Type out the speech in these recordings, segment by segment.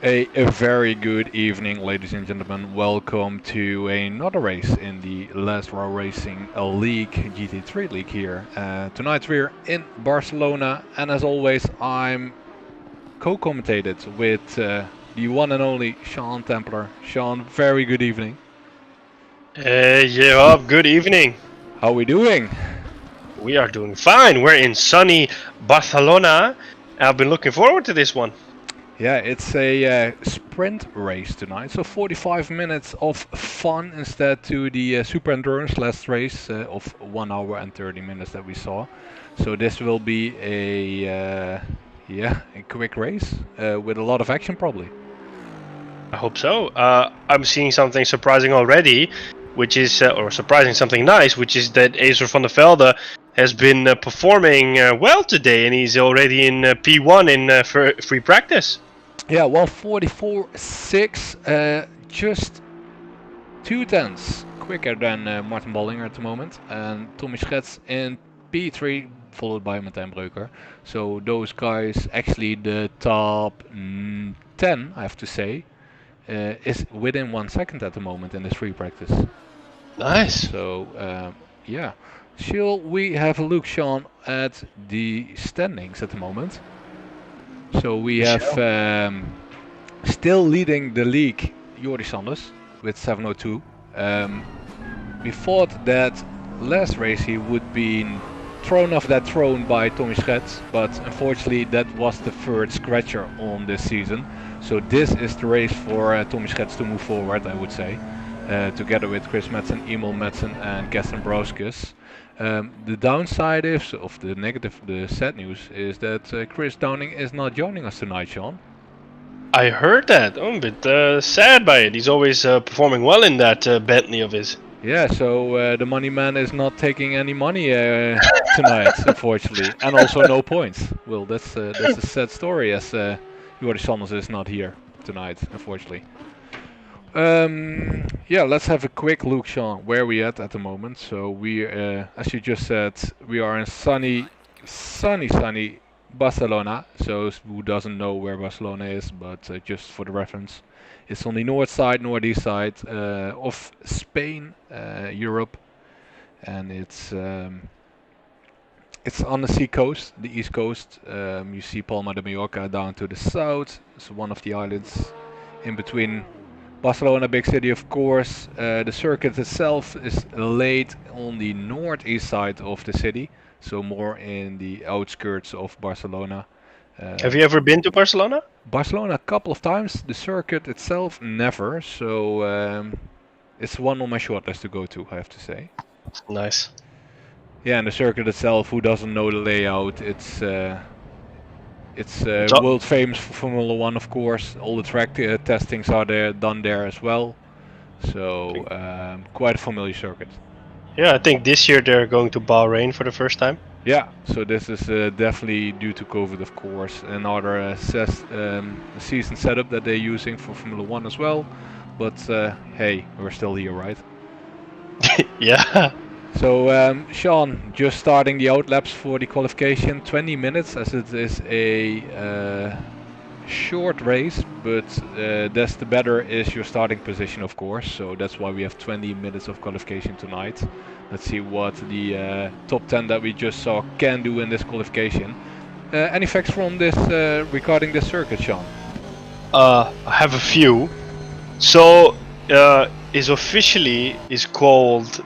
A very good evening, ladies and gentlemen. Welcome to another race in the LRR Racing League, GT3 League here. Tonight we're in Barcelona, and as always, I'm co-commentated with the one and only Sean Templar. Sean, very good evening. Hey, J.Hub, good evening. How are we doing? We are doing fine. We're in sunny Barcelona. I've been looking forward to this one. Yeah, it's a sprint race tonight, so 45 minutes of fun instead to the Super Endurance last race of 1 hour and 30 minutes that we saw. So this will be a quick race with a lot of action probably. I hope so. I'm seeing something surprising already, which is, or surprising something nice, which is that Acer van der Velde has been performing well today, and he's already in P1 in free practice. Yeah, 1:44.6, just 2 tenths quicker than Martin Ballinger at the moment, and Tommy Schets in P3, followed by Martijn Breuker. So those guys, actually the top 10, I have to say, is within 1 second at the moment in this free practice. Nice. So yeah, shall we have a look, Sean, at the standings at the moment? So we have still leading the league, Jordi Sanders with 702. We thought that last race he would be thrown off that throne by Tommy Schets, but unfortunately that was the third scratcher on this season. So this is the race for Tommy Schets to move forward, I would say, together with Chris Madsen, Emil Madsen and Gaston Brauskes. The downside is, of the negative, the sad news, is that Chris Downing is not joining us tonight, Sean. I heard that. I'm a bit sad by it. He's always performing well in that Bentley of his. Yeah, so the money man is not taking any money tonight, unfortunately, and also no points. Well, that's a sad story, as Jordi Sanders is not here tonight, unfortunately. Yeah, let's have a quick look, Sean, where we at the moment. So we, as you just said, we are in sunny Barcelona. So who doesn't know where Barcelona is, but just for the reference, it's on the north side, northeast side of Spain, Europe, and it's on the sea coast, the east coast. You see Palma de Mallorca down to the south. It's one of the islands in between Barcelona, big city, of course. The circuit itself is laid on the northeast side of the city, so more in the outskirts of Barcelona. Have you ever been to Barcelona? Barcelona a couple of times. The circuit itself, never. So it's one on my short list to go to, I have to say. Nice. Yeah, and the circuit itself, who doesn't know the layout? It's world famous for Formula One, of course. All the track testings are done there as well. So quite a familiar circuit. Yeah, I think this year they're going to Bahrain for the first time. Yeah, so this is definitely due to COVID, of course, another season setup that they're using for Formula One as well. But hey, we're still here, right? Yeah. So Sean, just starting the outlaps for the qualification, 20 minutes, as it is a short race, but that's the better is your starting position, of course. So that's why we have 20 minutes of qualification tonight. Let's see what the top 10 that we just saw can do in this qualification. Any facts from this regarding this circuit, Sean? I have a few. So is officially is called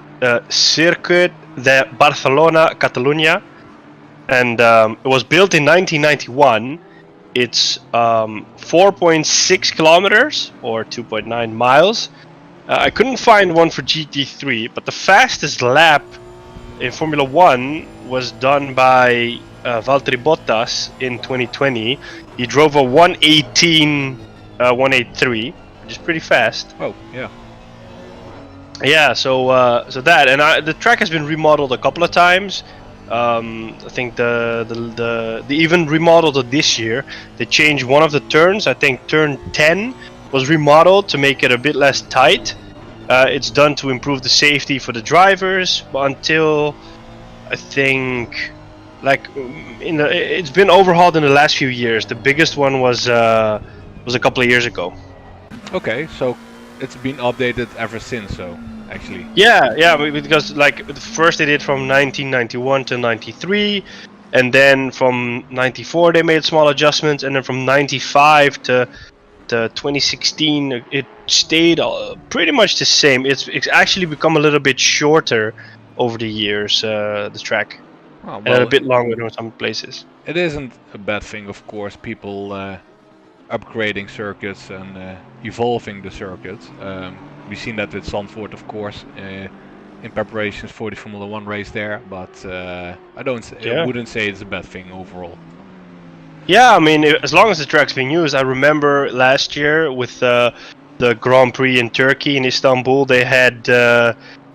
Circuit de Barcelona, Catalunya, and it was built in 1991. It's 4.6 kilometers or 2.9 miles. I couldn't find one for GT3, but the fastest lap in Formula One was done by Valtteri Bottas in 2020. He drove a 1:18.183, which is pretty fast. Oh, yeah. Yeah, so that, and the track has been remodeled a couple of times. I think they even remodeled it this year. They changed one of the turns. I think turn 10 was remodeled to make it a bit less tight. It's done to improve the safety for the drivers, but until I think like it's been overhauled in the last few years. The biggest one was was a couple of years ago. Okay, so it's been updated ever since. So actually, Yeah, because like first they did from 1991 to 93, and then from 94 they made small adjustments, and then from 95 to 2016 it stayed pretty much the same. It's actually become a little bit shorter over the years, the track, oh, and a well, bit longer in some places. it isn't a bad thing, of course. People upgrading circuits and evolving the circuits. We've seen that with Zandvoort, of course, in preparations for the Formula One race there. But I wouldn't say it's a bad thing overall. Yeah, I mean, as long as the track's being used. I remember last year with the Grand Prix in Turkey, in Istanbul, they had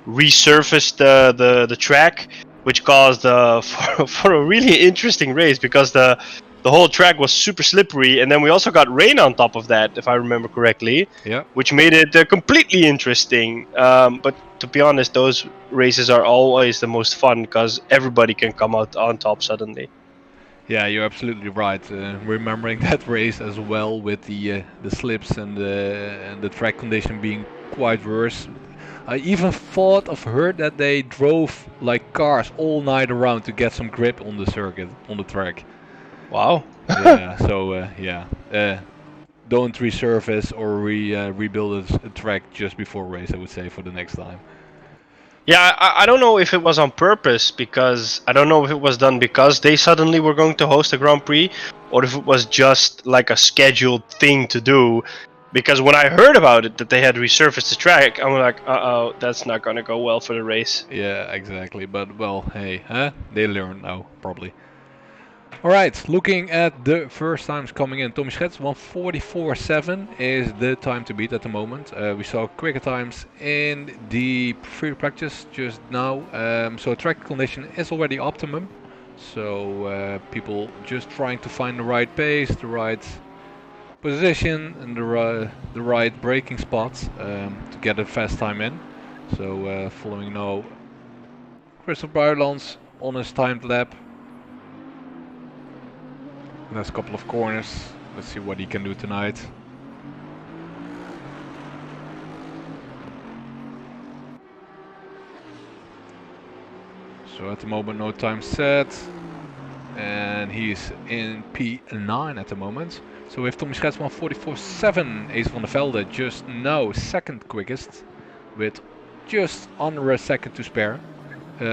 resurfaced the track, which caused for a really interesting race, because the whole track was super slippery, and then we also got rain on top of that, if I remember correctly. Yeah. Which made it completely interesting. But to be honest, those races are always the most fun because everybody can come out on top suddenly. Yeah, you're absolutely right. Remembering that race as well, with the slips and the track condition being quite worse. I even heard that they drove like cars all night around to get some grip on the circuit, on the track. Wow. Yeah. So don't resurface or rebuild a track just before race, I would say, for the next time. Yeah, I don't know if it was on purpose, because I don't know if it was done because they suddenly were going to host a Grand Prix, or if it was just like a scheduled thing to do. Because when I heard about it, that they had resurfaced the track, I'm like, uh-oh, that's not going to go well for the race. Yeah, exactly. But, well, hey, they learn now, probably. Alright, looking at the first times coming in. Tommy Schets, 1:44.7 is the time to beat at the moment. We saw quicker times in the free practice just now. So track condition is already optimum. So people just trying to find the right pace, the right position, and the right braking spots to get a fast time in. So following now Crystal Bruilands on his timed lap. Last couple of corners. Let's see what he can do tonight. So at the moment no time set. And he's in P9 at the moment. So we have Tommy Schets 1:44.7. Ace van der Velde just now second quickest, with just under a second to spare.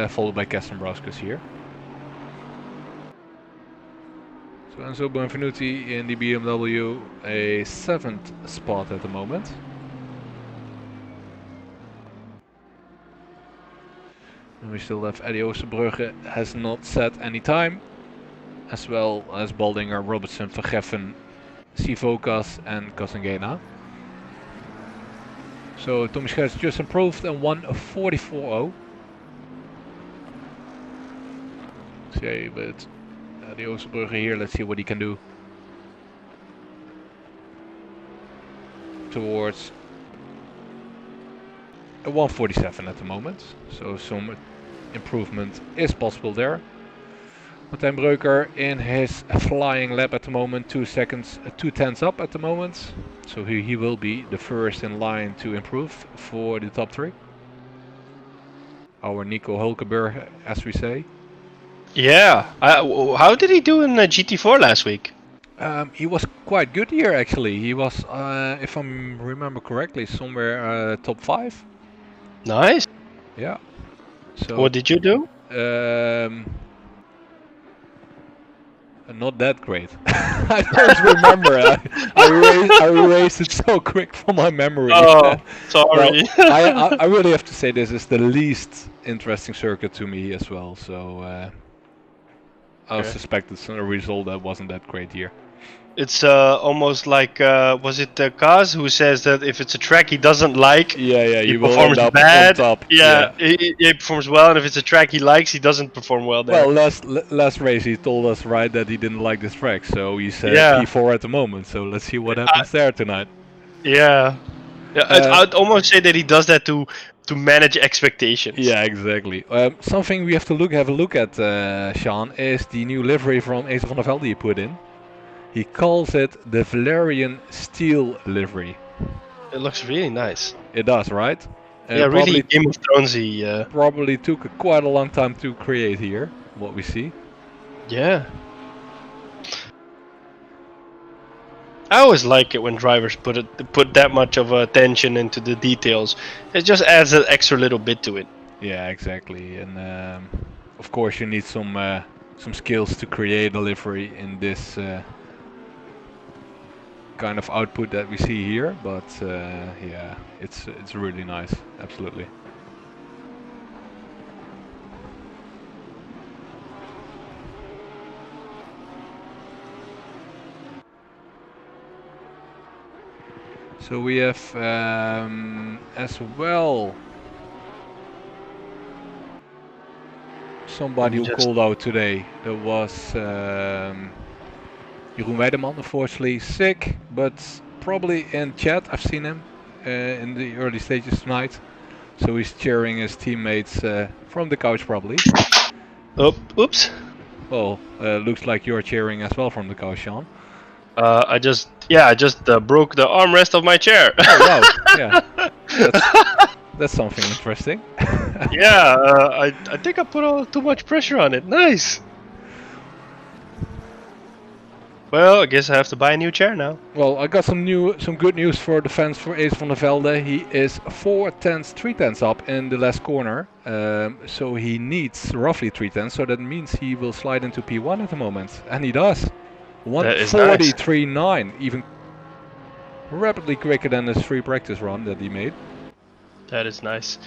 Followed by Keston Braskus here. So Enzo Benvenuti in the BMW, a 7th spot at the moment. And we still have Eddie Oosterbrugge, has not set any time. As well as Baldinger, Robertson, Vergeffen, Sivokas and Kazangena. So Tommy Schets just improved and 1:44.0. Okay, but Eddie Oosterbrugge here, let's see what he can do. Towards a 1:47 at the moment. So some improvement is possible there. Martijn Breuker in his flying lap at the moment, 2 seconds, 2/10 up at the moment. So he will be the first in line to improve for the top 3. Our Nico Hulkenberg, as we say. Yeah, how did he do in GT4 last week? He was quite good here actually. He was, if I remember correctly, somewhere top 5. Nice. Yeah. So what did you do? Not that great. I don't remember. I erased it so quick from my memory. Oh, sorry. Well, I really have to say this is the least interesting circuit to me as well. So I suspect it's a result that wasn't that great here. It's almost like, was it Kaz who says that if it's a track he doesn't like, he performs will end up bad. on top. Yeah. He performs well, and if it's a track he likes, he doesn't perform well there. Well, last race he told us right that he didn't like this track, so he said P4 at the moment. So let's see what happens there tonight. Yeah. I'd almost say that he does that to manage expectations. Yeah, exactly. Something we have a look at, Sean, is the new livery from Ace van der Velde he put in. He calls it the Valerian Steel livery. It looks really nice. It does, right? Yeah, really Game of Thronesy. Probably took quite a long time to create here, what we see. Yeah. I always like it when drivers put that much of attention into the details. It just adds an extra little bit to it. Yeah, exactly. And of course, you need some skills to create a livery in this kind of output that we see here. But yeah, it's really nice. Absolutely. So we have as well somebody who called out today. There was Jeroen Weideman, unfortunately sick, but probably in chat. I've seen him in the early stages tonight. So he's cheering his teammates from the couch probably. Oh, oops. Well, looks like you're cheering as well from the couch, Sean. I just broke the armrest of my chair. Oh wow, yeah. That's something interesting. Yeah, I think I put too much pressure on it. Nice. Well, I guess I have to buy a new chair now. Well, I got some good news for the fans for Ace van der Velde. He is 3/10 up in the last corner, so he needs roughly 3/10. So that means he will slide into P1 at the moment, and he does. 1:43.9, even rapidly quicker than his free practice run that he made. That is nice.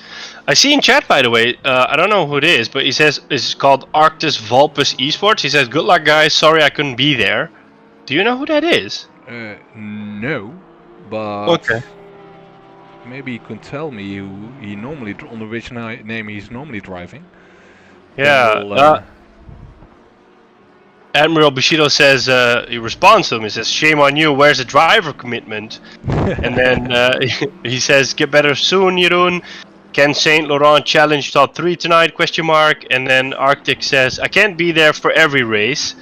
I see in chat, by the way, I don't know who it is, but he says it's called Arctis Volpus Esports. He says, "Good luck, guys. Sorry I couldn't be there." Do you know who that is? No, but okay. Maybe you can tell me who he normally on which name he's normally driving. Yeah. Admiral Bushido says he responds to him. He says, "Shame on you. Where's the driver commitment?" And then he says, "Get better soon, Jeroen. Can Saint Laurent challenge top 3 tonight? Question mark." And then Arctic says, "I can't be there for every race."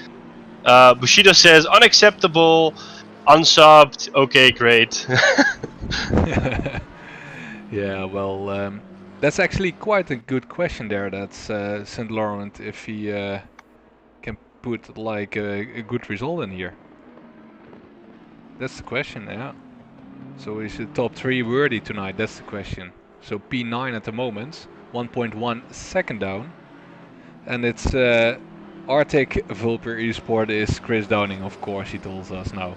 Bushido says, "Unacceptable, unsubbed." Okay, great. Yeah, well, that's actually quite a good question there. That's Saint Laurent, if he can put like a good result in here. That's the question, yeah. So is the top 3 worthy tonight? That's the question. So P9 at the moment, 1.1 second down, and it's Arctic Vulpir Esport is Chris Downing, of course. He tells us now.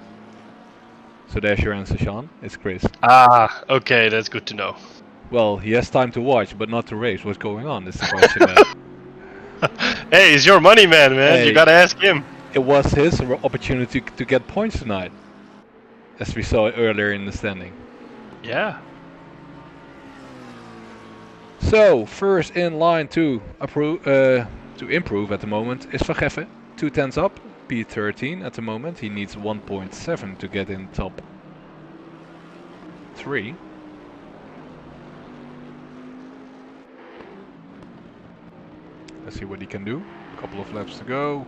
So there's your answer, Sean. It's Chris. Ah, okay, that's good to know. Well, he has time to watch, but not to race. What's going on? Is the question. Hey, he's your money man, man. Hey, you gotta ask him. It was his opportunity to get points tonight, as we saw earlier in the standing. Yeah. So first in line to improve at the moment is Van Geffen, 2/10 up, P13 at the moment. He needs 1.7 to get in top 3. Let's see what he can do. Couple of laps to go.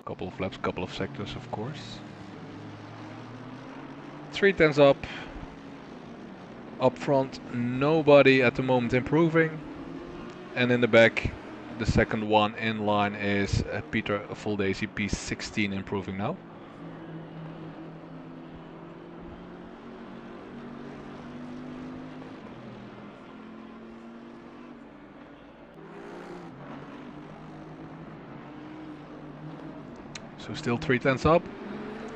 Couple of laps, couple of sectors, of course. 3/10 up. Up front, nobody at the moment improving. And in the back, the second one in line is Peter Voldesi, P16 improving now. So still 3/10 up.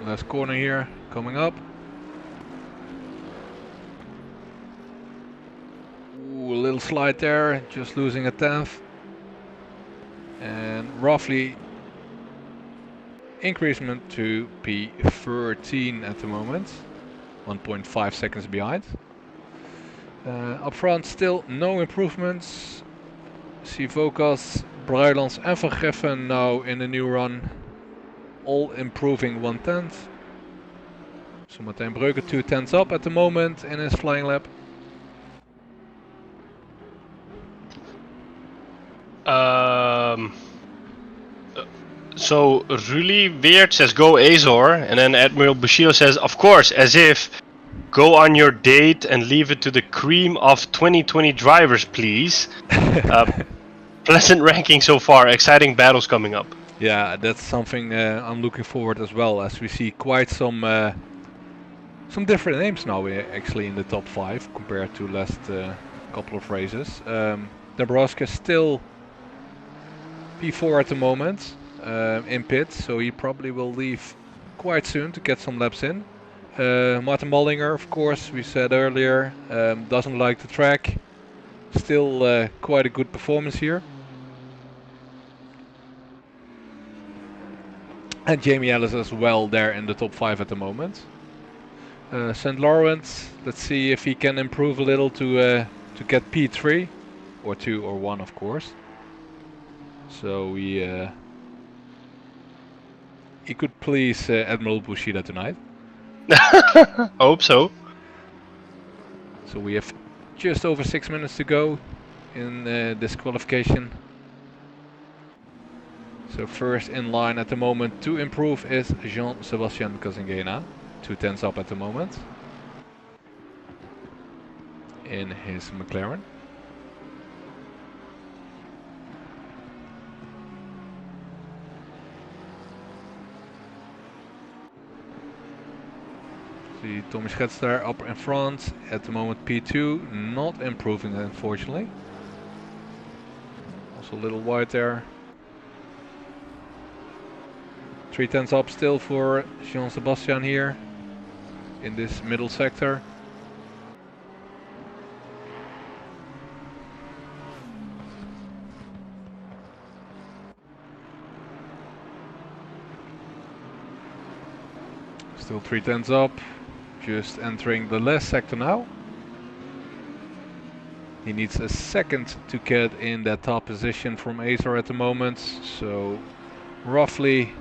Last corner here, coming up. Ooh, a little slide there, just losing a 10th. And roughly increasement to P13 at the moment. 1.5 seconds behind. Up front still no improvements. See Vocas, Bruilands en Van Geffen now in the new run. All improving 1/10. So Martijn Breuker 2/10 up at the moment in his flying lap. So Ruli Weird says go Azor, and then Admiral Bushido says, of course, as if, go on your date and leave it to the cream of 2020 drivers, please. Pleasant ranking so far, exciting battles coming up. Yeah, that's something I'm looking forward as well, as we see quite some different names now actually in the top 5 compared to last couple of races. Dabrowski is still P4 at the moment in pit, so he probably will leave quite soon to get some laps in. Martin Mollinger, of course, we said earlier, doesn't like the track. Still quite a good performance here. And Jamie Ellis as well there in the top 5 at the moment. St. Laurent, let's see if he can improve a little to get P3 or 2 or 1, of course. So he could please Admiral Bushido tonight. Hope so. So we have just over 6 minutes to go in this qualification. So first in line at the moment to improve is Jean-Sebastian Casingena. 2 tenths up at the moment in his McLaren. See Tommy Schets there up in front, at the moment P2, not improving unfortunately. Also a little wide there. 3 tenths up still for Jean-Sebastian here in this middle sector. Still 3 tenths up. Just entering the last sector now. He needs a second to get in that top position from Azor at the moment. So roughly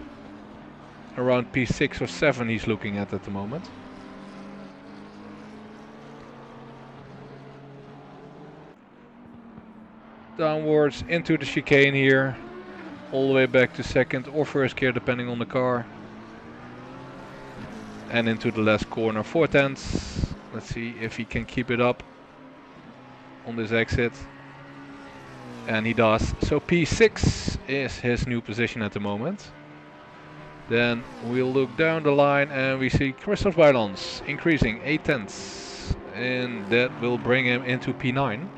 around P6 or 7 he's looking at the moment. Downwards into the chicane here. All the way back to second or first gear depending on the car. And into the last corner, 4 tenths. Let's see if he can keep it up on this exit. And he does. So P6 is his new position at the moment. Then we'll look down the line and we see Christoph Weilans increasing 8 tenths. And that will bring him into P9.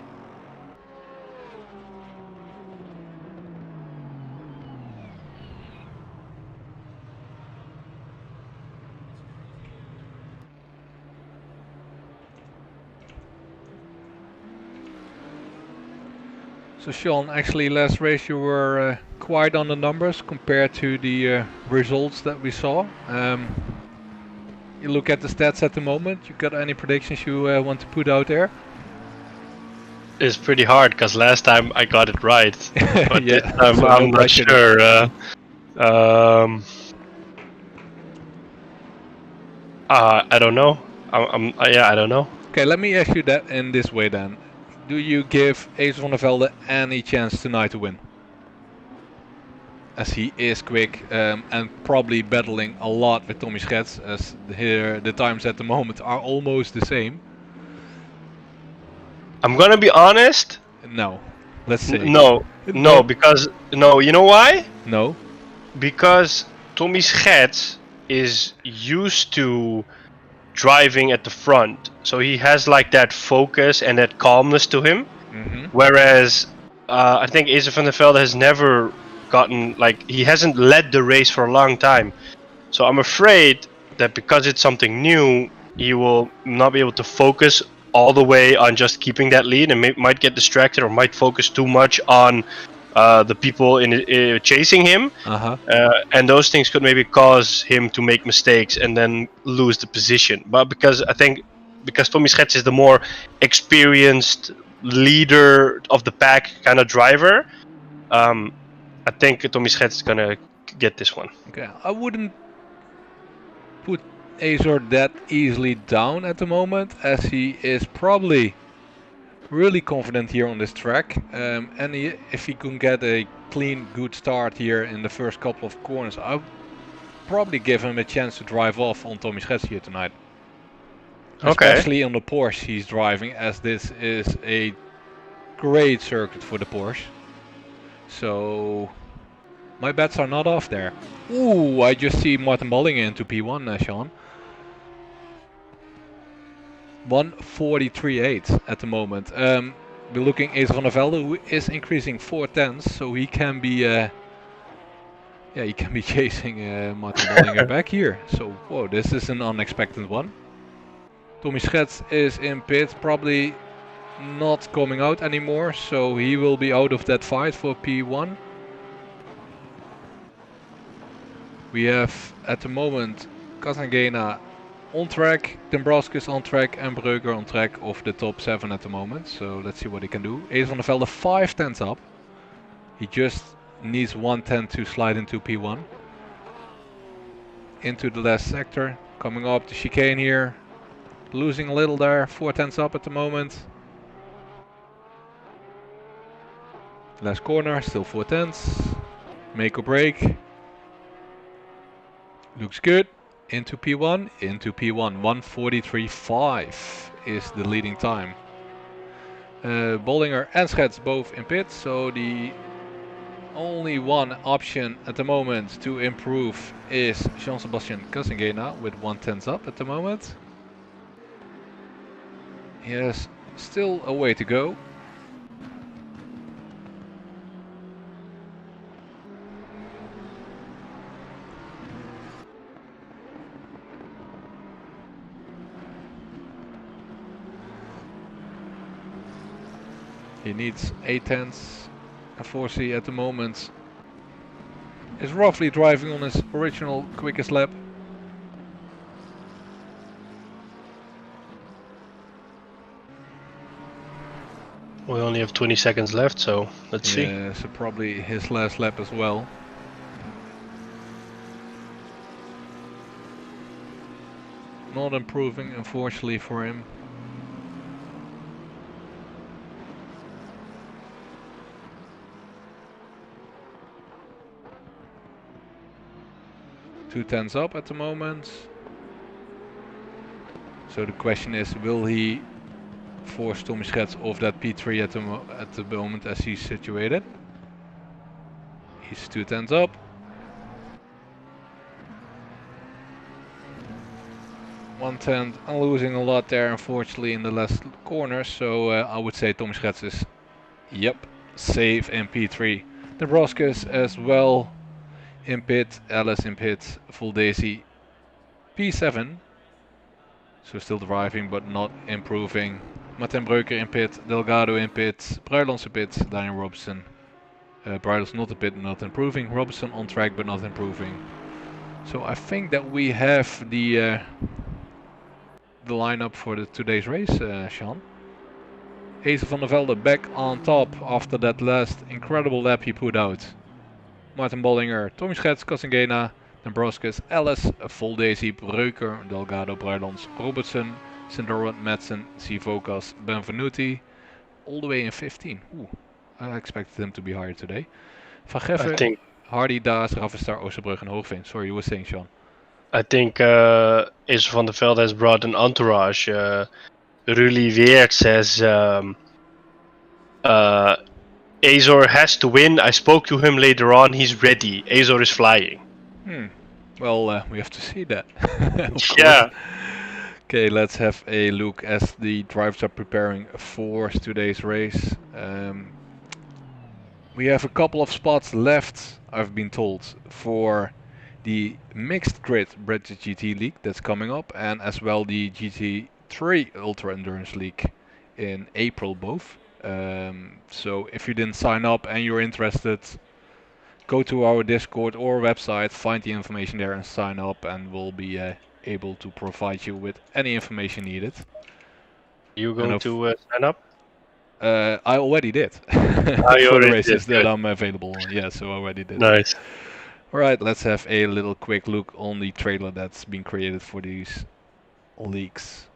So Sean, actually last race you were quite on the numbers compared to the results that we saw. You look at the stats at the moment, you got any predictions you want to put out there? It's pretty hard because last time I got it right, but yeah, this time so I'm not sure. I don't know. I don't know. Okay, let me ask you that in this way then. Do you give Ace van der Velde any chance tonight to win? As he is quick and probably battling a lot with Tommy Schets, as here the times at the moment are almost the same. I'm gonna be honest. No. Let's see. No, because no. You know why? No. Because Tommy Schets is used to driving at the front, so he has like that focus and that calmness to him. Whereas I think Ace van der Velde has never gotten, like, he hasn't led the race for a long time. So I'm afraid that because it's something new, he will not be able to focus all the way on just keeping that lead and might get distracted or might focus too much on the people chasing him. And those things could maybe cause him to make mistakes and then lose the position. But because Tommy Schets is the more experienced leader of the pack kind of driver, I think Tommy Schets is gonna get this one. Okay, I wouldn't put Azor that easily down at the moment, as he is probably really confident here on this track, and if he can get a clean, good start here in the first couple of corners, I'll probably give him a chance to drive off on Tommy Schets here tonight. Okay. Especially on the Porsche he's driving, as this is a great circuit for the Porsche. So my bets are not off there. Ooh, I just see Martin Bollinger into P1, Sean. 1:43.8 at the moment. We're looking Ace Van der Velde, who is increasing 4/10, so he can be he can be chasing Martin Bollinger back here. So whoa, this is an unexpected one. Tommy Schets is in pit, probably not coming out anymore, so he will be out of that fight for P1. We have at the moment Kazangena on track, Dombrovskis on track, and Breuker on track of the top 7 at the moment. So let's see what he can do. Ace van der Velde 5/10 up. He just needs 1/10 to slide into P1. Into the last sector, coming up the chicane here. Losing a little there, 4/10 up at the moment. Last corner, still 4/10. Make or break. Looks good. Into P1, 1:43.5 is the leading time. Bollinger and Schets both in pit, so the only one option at the moment to improve is Jean-Sebastian Kazangena with 1/10 up at the moment. He has still a way to go. He needs 8/10. And Forsey at the moment is roughly driving on his original quickest lap. We only have 20 seconds left, so let's see. Yeah, so probably his last lap as well. Not improving, unfortunately for him. Two tens up at the moment. So the question is, will he force Tommy Schets off that P3 at the moment as he's situated? He's 2 tens up. One tent, I'm losing a lot there unfortunately in the last corner, so I would say Tommy Schets is, yep, safe in P3. Dombrovskis as well in pit, Alice in pit, full Daisy P7. So still driving but not improving. Martin Breuker in pit, Delgado in pit, Bruilons in pit, Daniel Robson. Bruilons not in pit, not improving. Robson on track but not improving. So I think that we have the lineup for today's race, Sean. Ace van der Velde back on top after that last incredible lap he put out. Martin Bollinger, Tommy Schets, Kazangena, Dombrovskis, Alice, Full Daisy, Breuker, Delgado, Bruilons, Robertson, Sindorot, Madsen, Sivokas, Benvenuti, all the way in 15. Ooh, I expected him to be higher today. Van Geffen, Hardy, Daas, Ravistar, Oosterbrug and Hoogveen. Sorry, you were saying, Sean. I think Ace van der Velde has brought an entourage. Rully Weert says Azor has to win. I spoke to him later on. He's ready. Azor is flying. Well, we have to see that. Yeah. Okay, let's have a look as the drivers are preparing for today's race. We have a couple of spots left, I've been told, for the mixed grid British GT League that's coming up, and as well the GT3 Ultra Endurance League in April both. So if you didn't sign up and you're interested, go to our Discord or website, find the information there and sign up, and we'll be able to provide you with any information needed. You going to sign up? I already did. For the races that I'm available on. Yeah, so I already did. Nice. Alright, let's have a little quick look on the trailer that's been created for these leagues.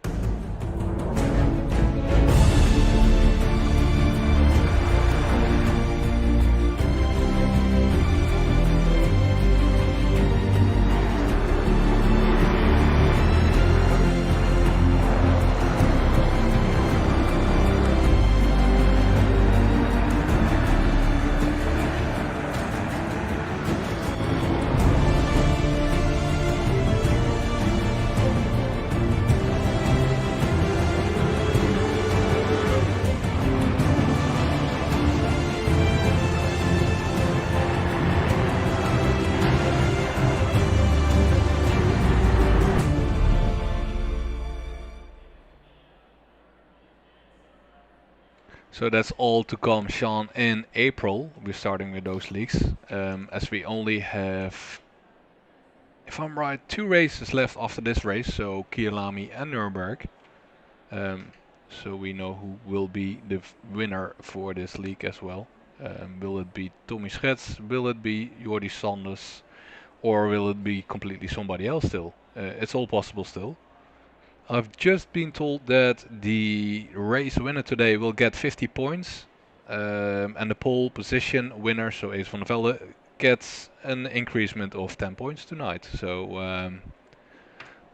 So that's all to come, Sean, in April. We're starting with those leagues, as we only have, if I'm right, 2 races left after this race, so Kyalami and Nuremberg. So we know who will be the winner for this league as well. Will it be Tommy Schets? Will it be Jordi Sanders? Or will it be completely somebody else still? It's all possible still. I've just been told that the race winner today will get 50 points. And the pole position winner, so Ace van der Velde, gets an increasement of 10 points tonight. So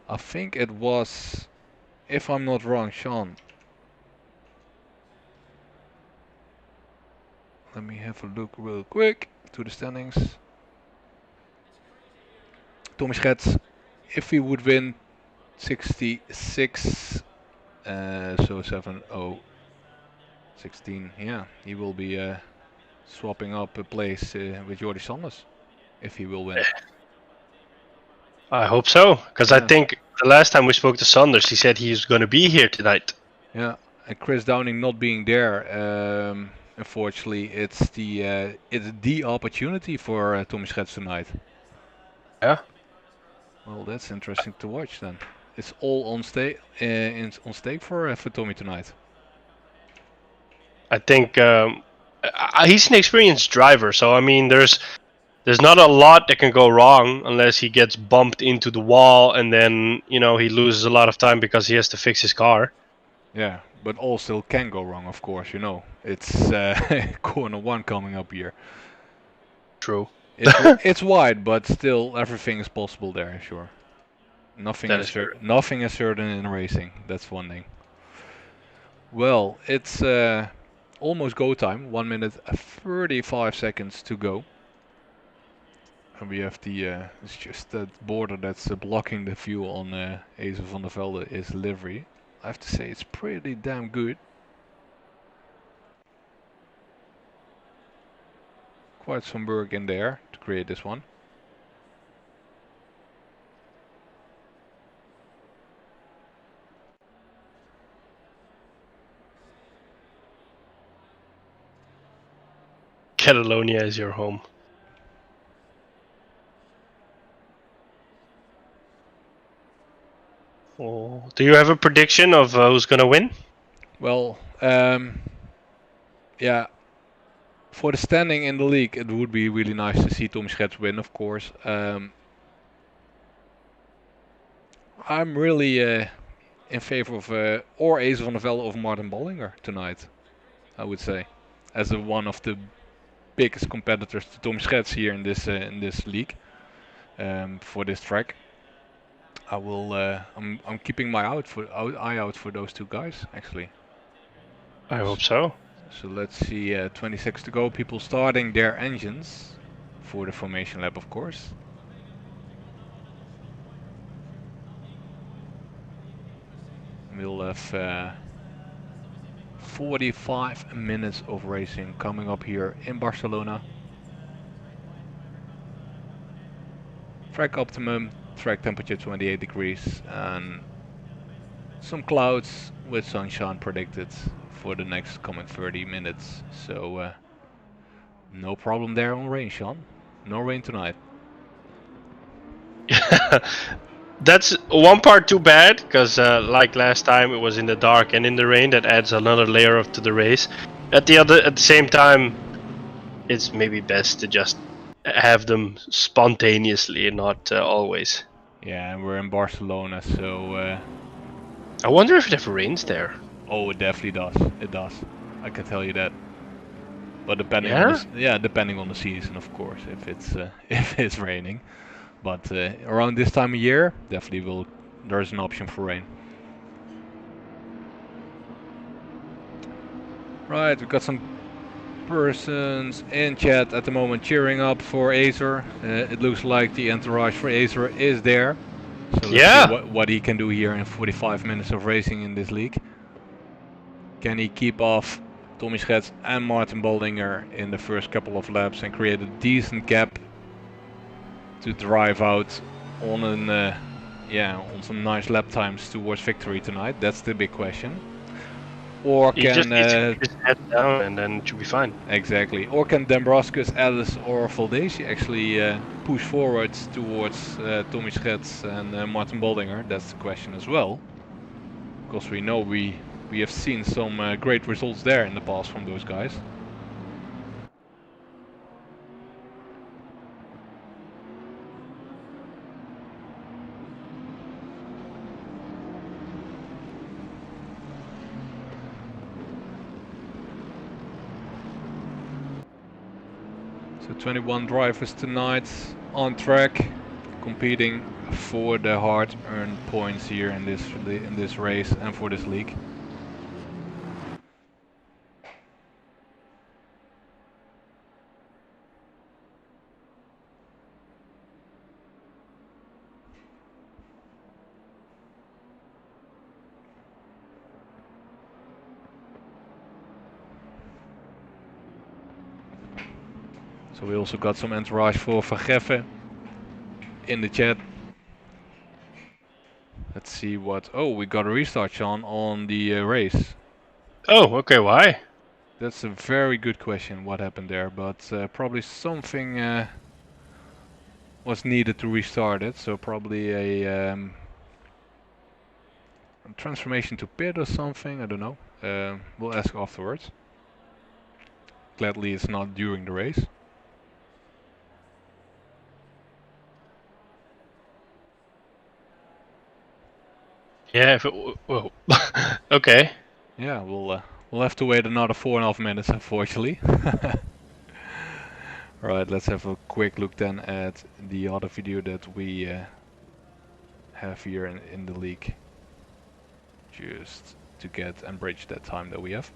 I think it was, if I'm not wrong, Sean. Let me have a look real quick to the standings. Tommy Schets, if he would win 66, so 7-0-16, yeah, he will be swapping up a place with Jordi Sanders, if he will win. I hope so, because I Yeah. think the last time we spoke to Sanders, he said he's going to be here tonight. Yeah, and Chris Downing not being there, unfortunately, it's the opportunity for Tommy Schets tonight. Yeah. Well, that's interesting to watch then. It's all on stake for Tommy tonight. I think he's an experienced driver, so I mean, there's not a lot that can go wrong unless he gets bumped into the wall and then he loses a lot of time because he has to fix his car. Yeah, but all still can go wrong, of course. It's corner 1 coming up here. True. It's wide, but still everything is possible there. Sure. Nothing That is is true. nothing is certain in racing. That's one thing. Well, it's almost go time. 1 minute 35 seconds to go. And we have it's just that border that's blocking the view on Ace van der Velde is livery. I have to say it's pretty damn good. Quite some work in there to create this one. Catalonia is your home. Oh, do you have a prediction of who's gonna win? Well, yeah. For the standing in the league, it would be really nice to see Tom Schets win, of course. I'm really in favor of or Ace van der Velde of Martin Bollinger tonight, I would say, as one of the biggest competitors to Tom Schets here in this league for this track. I will. I'm keeping my eye out for those 2 guys actually. I hope so. So let's see. 26 to go. People starting their engines for the formation lap, of course. We'll have 45 minutes of racing coming up here in Barcelona. Track optimum, track temperature 28 degrees, and some clouds with sunshine predicted for the next coming 30 minutes. So no problem there on rain, Sean. No rain tonight. That's one part too bad, because like last time it was in the dark and in the rain. That adds another layer to the race. At the same time, it's maybe best to just have them spontaneously and not always. Yeah, and we're in Barcelona, so I wonder if it ever rains there. oh, it definitely does. It does. I can tell you that. But depending on the season, of course, if it's if it's raining. But around this time of year, definitely there's an option for rain. Right, we've got some persons in chat at the moment cheering up for Acer. It looks like the entourage for Acer is there. So let's see what he can do here in 45 minutes of racing in this league. Can he keep off Tommy Schets and Martin Bollinger in the first couple of laps and create a decent gap to drive out on on some nice lap times towards victory tonight? That's the big question. Or He just can needs to keep his head down, and then it should be fine. exactly. Or can Dambroskus, Ellis, or Valdesi actually push forwards towards Tommy Schets and Martin Boldinger? That's the question as well. Because we know we have seen some great results there in the past from those guys. So 21 drivers tonight on track, competing for the hard-earned points here in this race and for this league. So we also got some entourage for Van Geffen in the chat. Let's see what... Oh, we got a restart, Sean, on the race. Oh, okay, why? That's a very good question, what happened there, but probably something was needed to restart it, so probably a transformation to pit or something, I don't know. We'll ask afterwards. Gladly it's not during the race. Yeah, if it well, okay. Yeah, we'll have to wait another 4.5 minutes, unfortunately. Right, let's have a quick look then at the other video that we have here in the league, just to get and bridge that time that we have.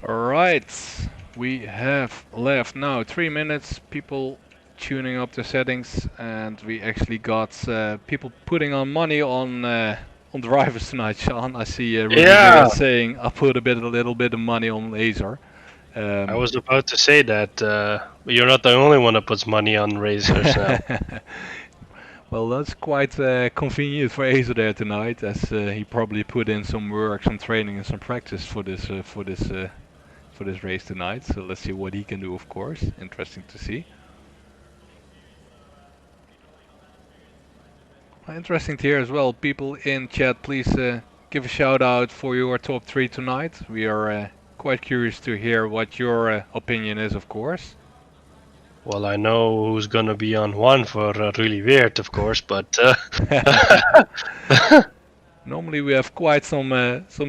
Alright, we have left now 3 minutes, people tuning up their settings, and we actually got people putting on money on drivers tonight, Sean. I see Rudy here saying I put a little bit of money on Laser. I was about to say that you're not the only one that puts money on racers now. Well, that's quite convenient for Azer there tonight, as he probably put in some work, some training, and some practice for this race tonight. So let's see what he can do. Of course, interesting to see. Interesting to hear as well. People in chat, please give a shout out for your top 3 tonight. We are quite curious to hear what your opinion is, of course. Well, I know who's gonna be on 1 for really weird, of course, but normally we have quite some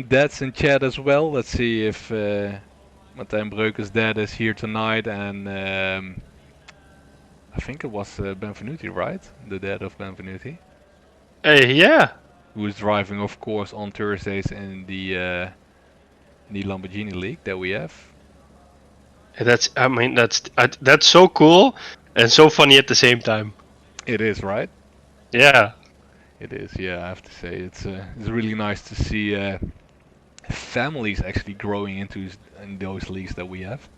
dads in chat as well. Let's see if Martijn Breukers' dad is here tonight, and I think it was Benvenuti, right? The dad of Benvenuti. Yeah. Who is driving, of course, on Thursdays in the Lamborghini League that we have. That's so cool and so funny at the same time. It is, right? Yeah. It is. Yeah, I have to say it's really nice to see families actually growing in those leagues that we have.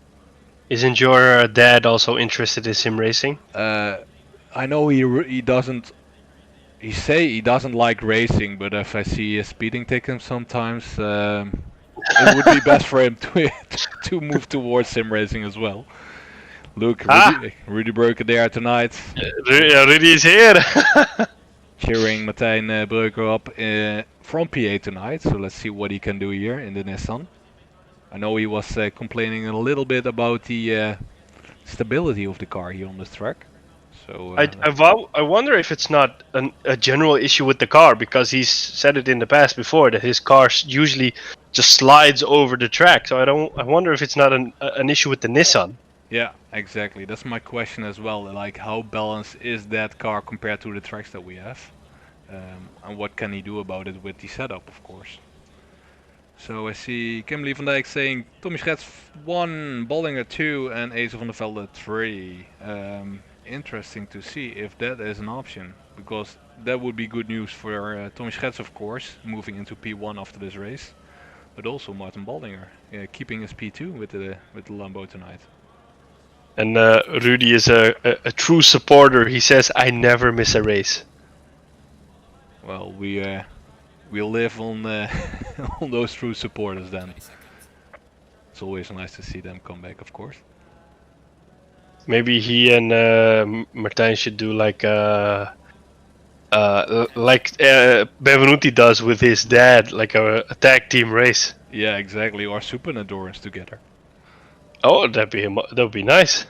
Isn't your dad also interested in sim racing? I know he doesn't. He say he doesn't like racing, but if I see a speeding ticket sometimes, it would be best for him to move towards sim racing as well. Look, Rudy Breuker there tonight. Rudy is here. Cheering Martijn Breuker up from PA tonight, so let's see what he can do here in the Nissan. I know he was complaining a little bit about the stability of the car here on this track, So I wonder if it's not a general issue with the car, because he's said it in the past before that his car usually just slides over the track. So I wonder if it's not an issue with the Nissan. yeah, exactly. That's my question as well. Like, how balanced is that car compared to the tracks that we have? And what can he do about it with the setup, of course? So I see Kimberly van Dijk saying Tommy Schets 1, Bollinger 2, and Ace van der Velde 3. Interesting to see if that is an option, because that would be good news for Tommy Schets, of course, moving into P1 after this race, but also Martin Bollinger keeping his P2 with the Lambo tonight. And Rudy is a true supporter. He says, "I never miss a race." Well, we live on on those true supporters then. It's always nice to see them come back, of course. Maybe he and Martijn should do like Benvenuti does with his dad, like a tag team race. Yeah, exactly. Or Super Endurance together. Oh, that would be nice.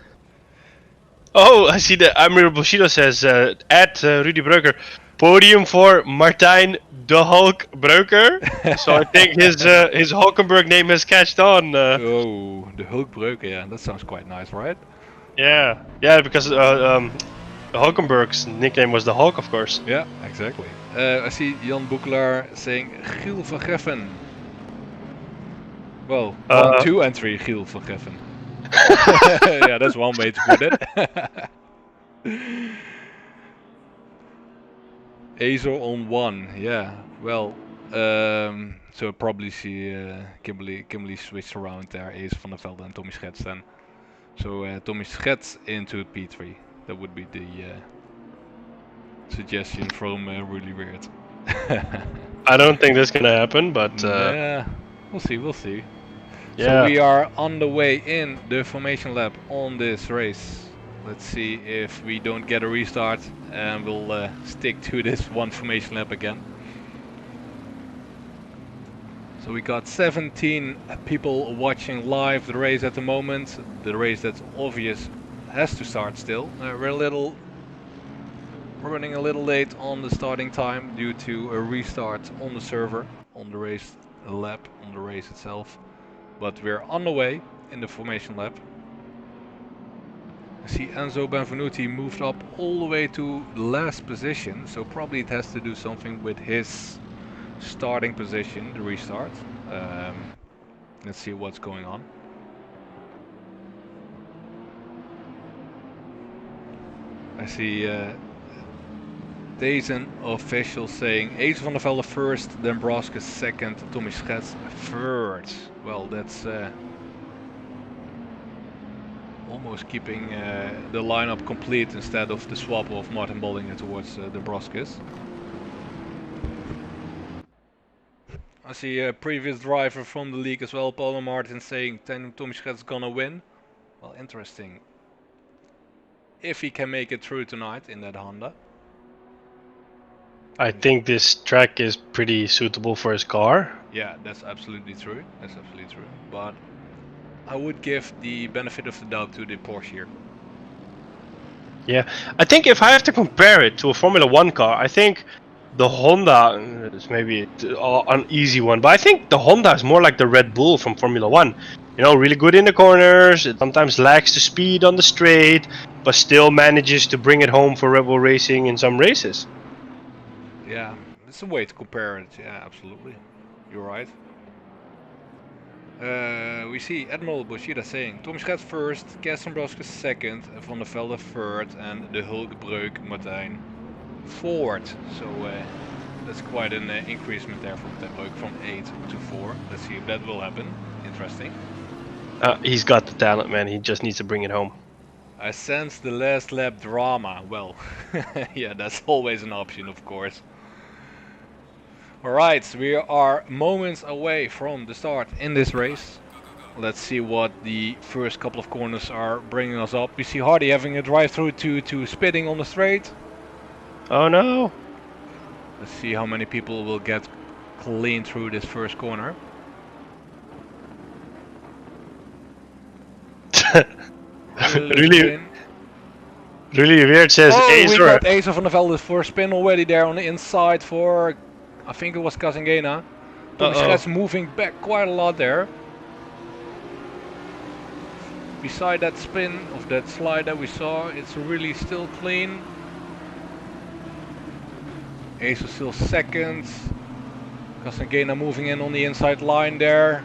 Oh, I see that Amir Bushido says at Rudy Breuker, podium for Martijn de Hulk Breuker. So I think his Hulkenberg name has catched on. Oh, the Hulkbreuk, yeah, that sounds quite nice, right? Yeah, because Hulkenberg's nickname was the Hulk, of course. Yeah, exactly. I see Jan Boekelaar saying Giel van Geffen. Well, 1-2 entry Giel van Geffen. Yeah, that's one way to put it. Acer on 1, yeah. Well, so probably see Kimberly switched around there, Ace van der Velde and Tommy Schets then. So Tommy Schets into P3. That would be the suggestion from Really Weird. I don't think that's gonna happen, but yeah, we'll see. Yeah. So we are on the way in the formation lap on this race. Let's see if we don't get a restart, and we'll stick to this one formation lap again. So we got 17 people watching live the race at the moment. The race, that's obvious, has to start still. We're running a little late on the starting time due to a restart on the server, on the race lap, on the race itself. But we're on the way in the formation lap. I see Enzo Benvenuti moved up all the way to last position, so probably it has to do something with his starting position, the restart. Let's see what's going on. I see Dazen official saying Ace van der Velde first, then Broska second, Tommy Schets third. Well, that's almost keeping the lineup complete instead of the swap of Martin Bollinger towards the Broskis. I see a previous driver from the league as well, Paul Martin, saying Tommy Schets gonna win. Well, interesting. If he can make it through tonight in that Honda. I think this track is pretty suitable for his car. Yeah, that's absolutely true. But I would give the benefit of the doubt to the Porsche here. Yeah, I think if I have to compare it to a Formula 1 car, I think the Honda is maybe an easy one, but I think the Honda is more like the Red Bull from Formula 1. You know, really good in the corners, it sometimes lacks the speed on the straight, but still manages to bring it home for Red Bull Racing in some races. Yeah, it's a way to compare it. Yeah, absolutely. You're right. We see Admiral Bushida saying Tom Schets first, Kersten Broske second, Van der Velde third, and the Hulkbreuk Martijn fourth. So that's quite an increasement there from Ten Breuk from 8 to 4. Let's see if that will happen. Interesting. He's got the talent, man. He just needs to bring it home. I sense the last lap drama. Well, yeah, that's always an option, of course. Alright, we are moments away from the start in this race. Let's see what the first couple of corners are bringing us up. We see Hardy having a drive-through to spitting on the straight. Oh no! Let's see how many people will get clean through this first corner. Really weird says Oh, we Acer. got Acer van der Velde for a spin already there on the inside for, I think it was Casengena. Tommy Schrets moving back quite a lot there. Beside that spin of that slide that we saw, it's really still clean. Acer still second. Casengena moving in on the inside line there.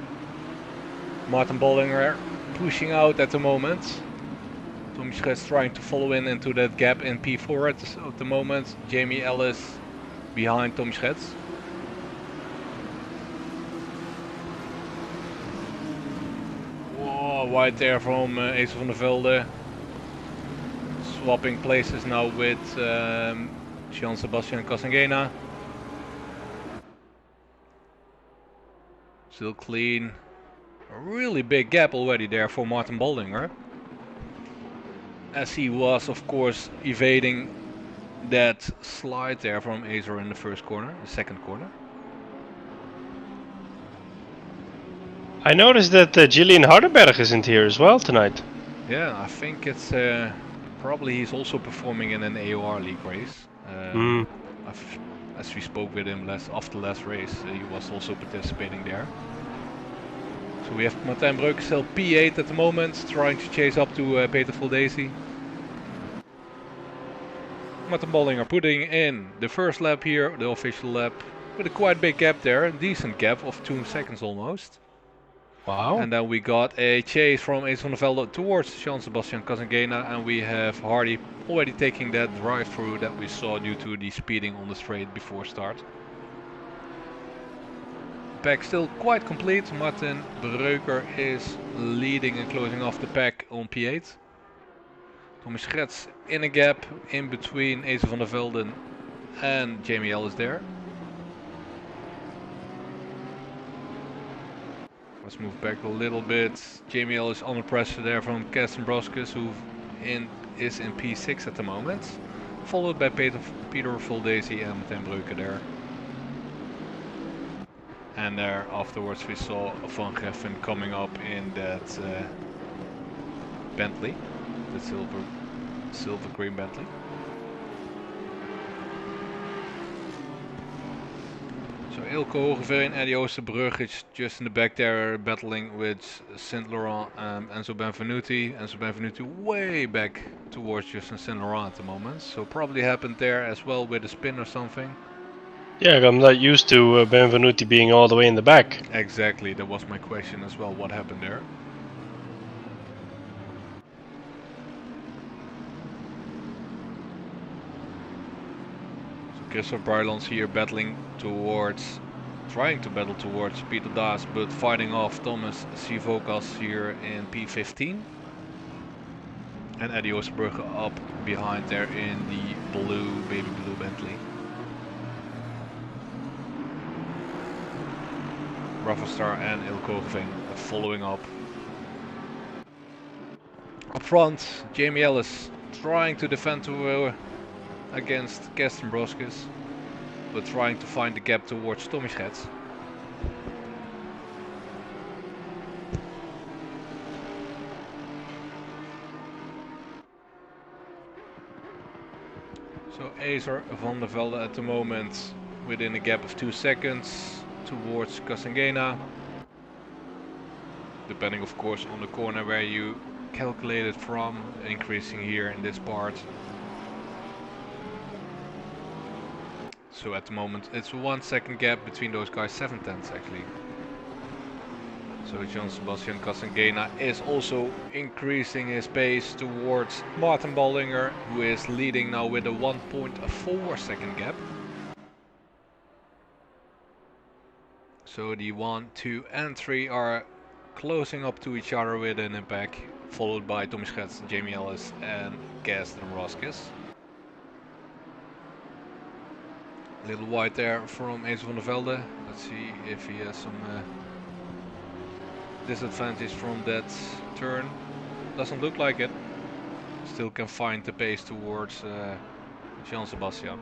Martin Bollinger pushing out at the moment. Tommy Schrets trying to follow in into that gap in P4 at the moment. Jamie Ellis behind Tommy Schrets. Whoa, wide there from Acer van der Velde. Swapping places now with Jean-Sebastian Casengena. Still clean. A really big gap already there for Martin Bollinger. As he was, of course, evading that slide there from Acer in the first corner, the second corner. I noticed that Gillian Hardenberg isn't here as well tonight. Yeah, I think it's probably he's also performing in an AOR League race. As we spoke with him after the last race, he was also participating there. So we have Martijn Breukenstel P8 at the moment, trying to chase up to Peter Voldesi. Martin Bollinger putting in the first lap here, the official lap, with a quite big gap there, a decent gap of 2 seconds almost. Wow. And then we got a chase from Ace van der Velde towards Jean-Sebastian Casengena, and we have Hardy already taking that drive-through that we saw due to the speeding on the straight before start. Pack still quite complete. Martin Breuker is leading and closing off the pack on P8. Tommy Schrets in a gap in between Ace van der Velde and Jamie Ellis there. Let's move back a little bit. Jamie Ellis under pressure there from Karsten Broskes, who is in P6 at the moment. Followed by Peter Voldesi and Martijn Breuker there. And there afterwards we saw Van Geffen coming up in that Bentley, the silver green Bentley. So Ilko Hogeveen and Eddie Oosterbrug is just in the back there battling with Saint Laurent and Enzo Benvenuti. Enzo Benvenuti way back towards Justin Saint Laurent at the moment. So probably happened there as well with a spin or something. Yeah, I'm not used to Benvenuti being all the way in the back. Exactly, that was my question as well, what happened there. So Christoph Brylands here battling towards, trying to battle towards Peter Daas, but fighting off Thomas Sivokas here in P15. And Eddie Oosterbrugge up behind there in the baby blue Bentley. Raffenstar and Ilko Hogeveen following up. Up front, Jamie Ellis trying to defend against Karsten Broskes, but trying to find the gap towards Tommy Schrets. So Acer van der Velde at the moment within a gap of 2 seconds towards Casengena, depending of course on the corner where you calculate it from, increasing here in this part. So at the moment it's 1 second gap between those guys, 7/10 actually. So Jean-Sebastian Casengena is also increasing his pace towards Martin Bollinger, who is leading now with a 1.4 second gap. So the 1, 2 and 3 are closing up to each other within a pack, followed by Tommy Schrets, Jamie Ellis and Karsten Broskes. Little wide there from Ace van der Velde. Let's see if he has some disadvantage from that turn. Doesn't look like it. Still can find the pace towards Jean-Sebastian.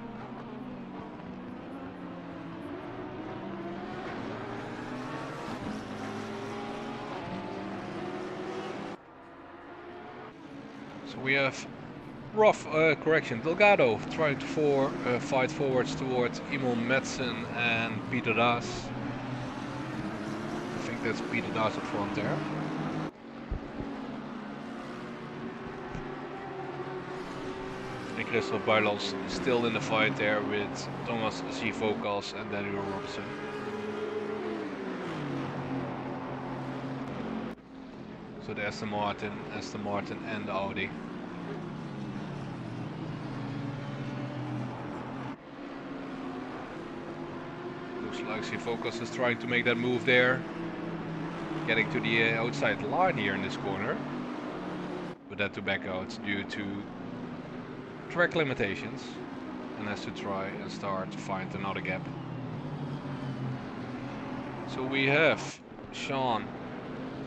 So we have rough correction. Delgado trying to fight forwards towards Emil Madsen and Peter Das. I think that's Peter Das up front there. And Christoph Bijlans still in the fight there with Thomas C. Vocals and Daniel Robinson. So the Aston Martin and the Audi. Looks like C. Vocals is trying to make that move there. Getting to the outside line here in this corner. But had to back out due to track limitations. And has to try and start to find another gap. So we have Sean,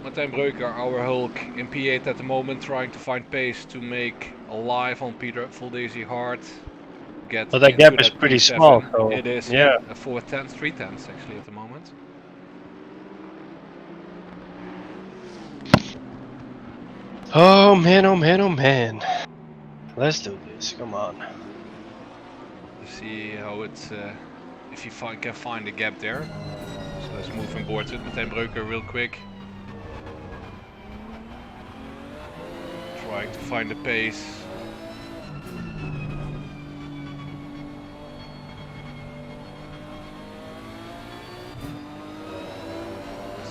Martijn Breuker, our Hulk, in P8 at the moment, trying to find pace to make a live on Peter Voldesi hard. But that gap is pretty P7. small. So it is, yeah. 4/10, 3/10 actually at the moment. Oh man, oh man, oh man. Let's do this, come on. Let's see how it's, if you can find a gap there. So let's move on board with Martijn Breuker real quick. Trying to find the pace.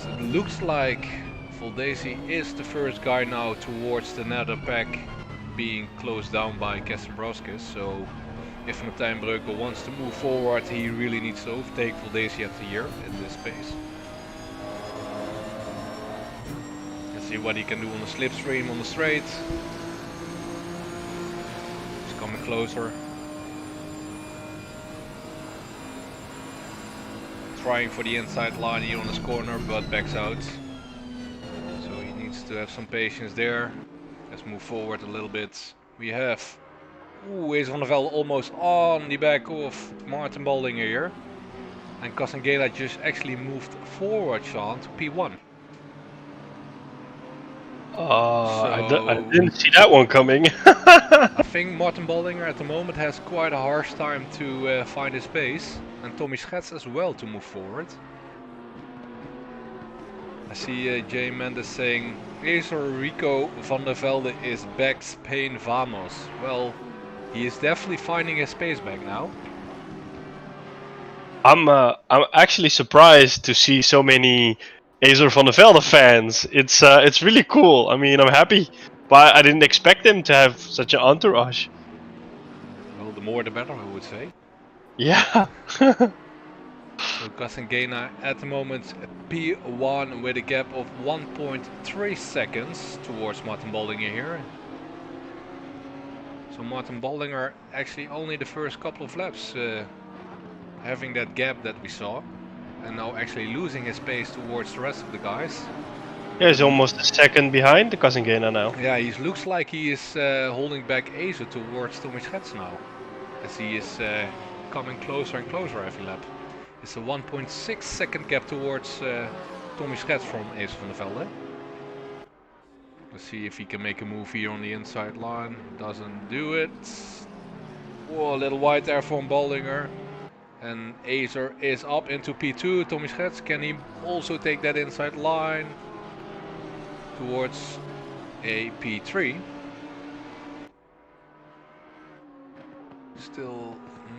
So it looks like Voldesi is the first guy now towards the nether pack being closed down by Kastenbrowskis. So if Martijn Breuker wants to move forward, he really needs to overtake Voldesi at the year in this pace. Let's see what he can do on the slipstream on the straight. He's coming closer. Trying for the inside line here on this corner, but backs out. So he needs to have some patience there. Let's move forward a little bit. We have Ace van der Velde almost on the back of Martin Baldinger here. And Kasengela just actually moved forward, Sean, to P1. I didn't see that one coming. I think Martin Baldinger at the moment has quite a harsh time to find his pace. And Tommy Schets as well to move forward. I see Jay Mendes saying, Acer Rico van der Velde is back, Spain vamos. Well, he is definitely finding his pace back now. I'm actually surprised to see so many Acer van der Velde fans. It's really cool. I mean, I'm happy, but I didn't expect him to have such an entourage. Well, the more the better, I would say. Yeah. So Kasengena at the moment P1 with a gap of 1.3 seconds towards Martin Baldinger here. So Martin Baldinger actually only the first couple of laps having that gap that we saw. And now actually losing his pace towards the rest of the guys. Yeah, he's almost a second behind the Kasengena now. Yeah, he looks like he is holding back Acer towards Tommy Schets now. As he is coming closer and closer every lap. It's a 1.6 second gap towards Tommy Schets from Ace van der Velde. Let's see if he can make a move here on the inside line. Doesn't do it. Whoa, a little wide there from Baldinger. And Acer is up into P2. Tommy Schets, can he also take that inside line towards a P3? Still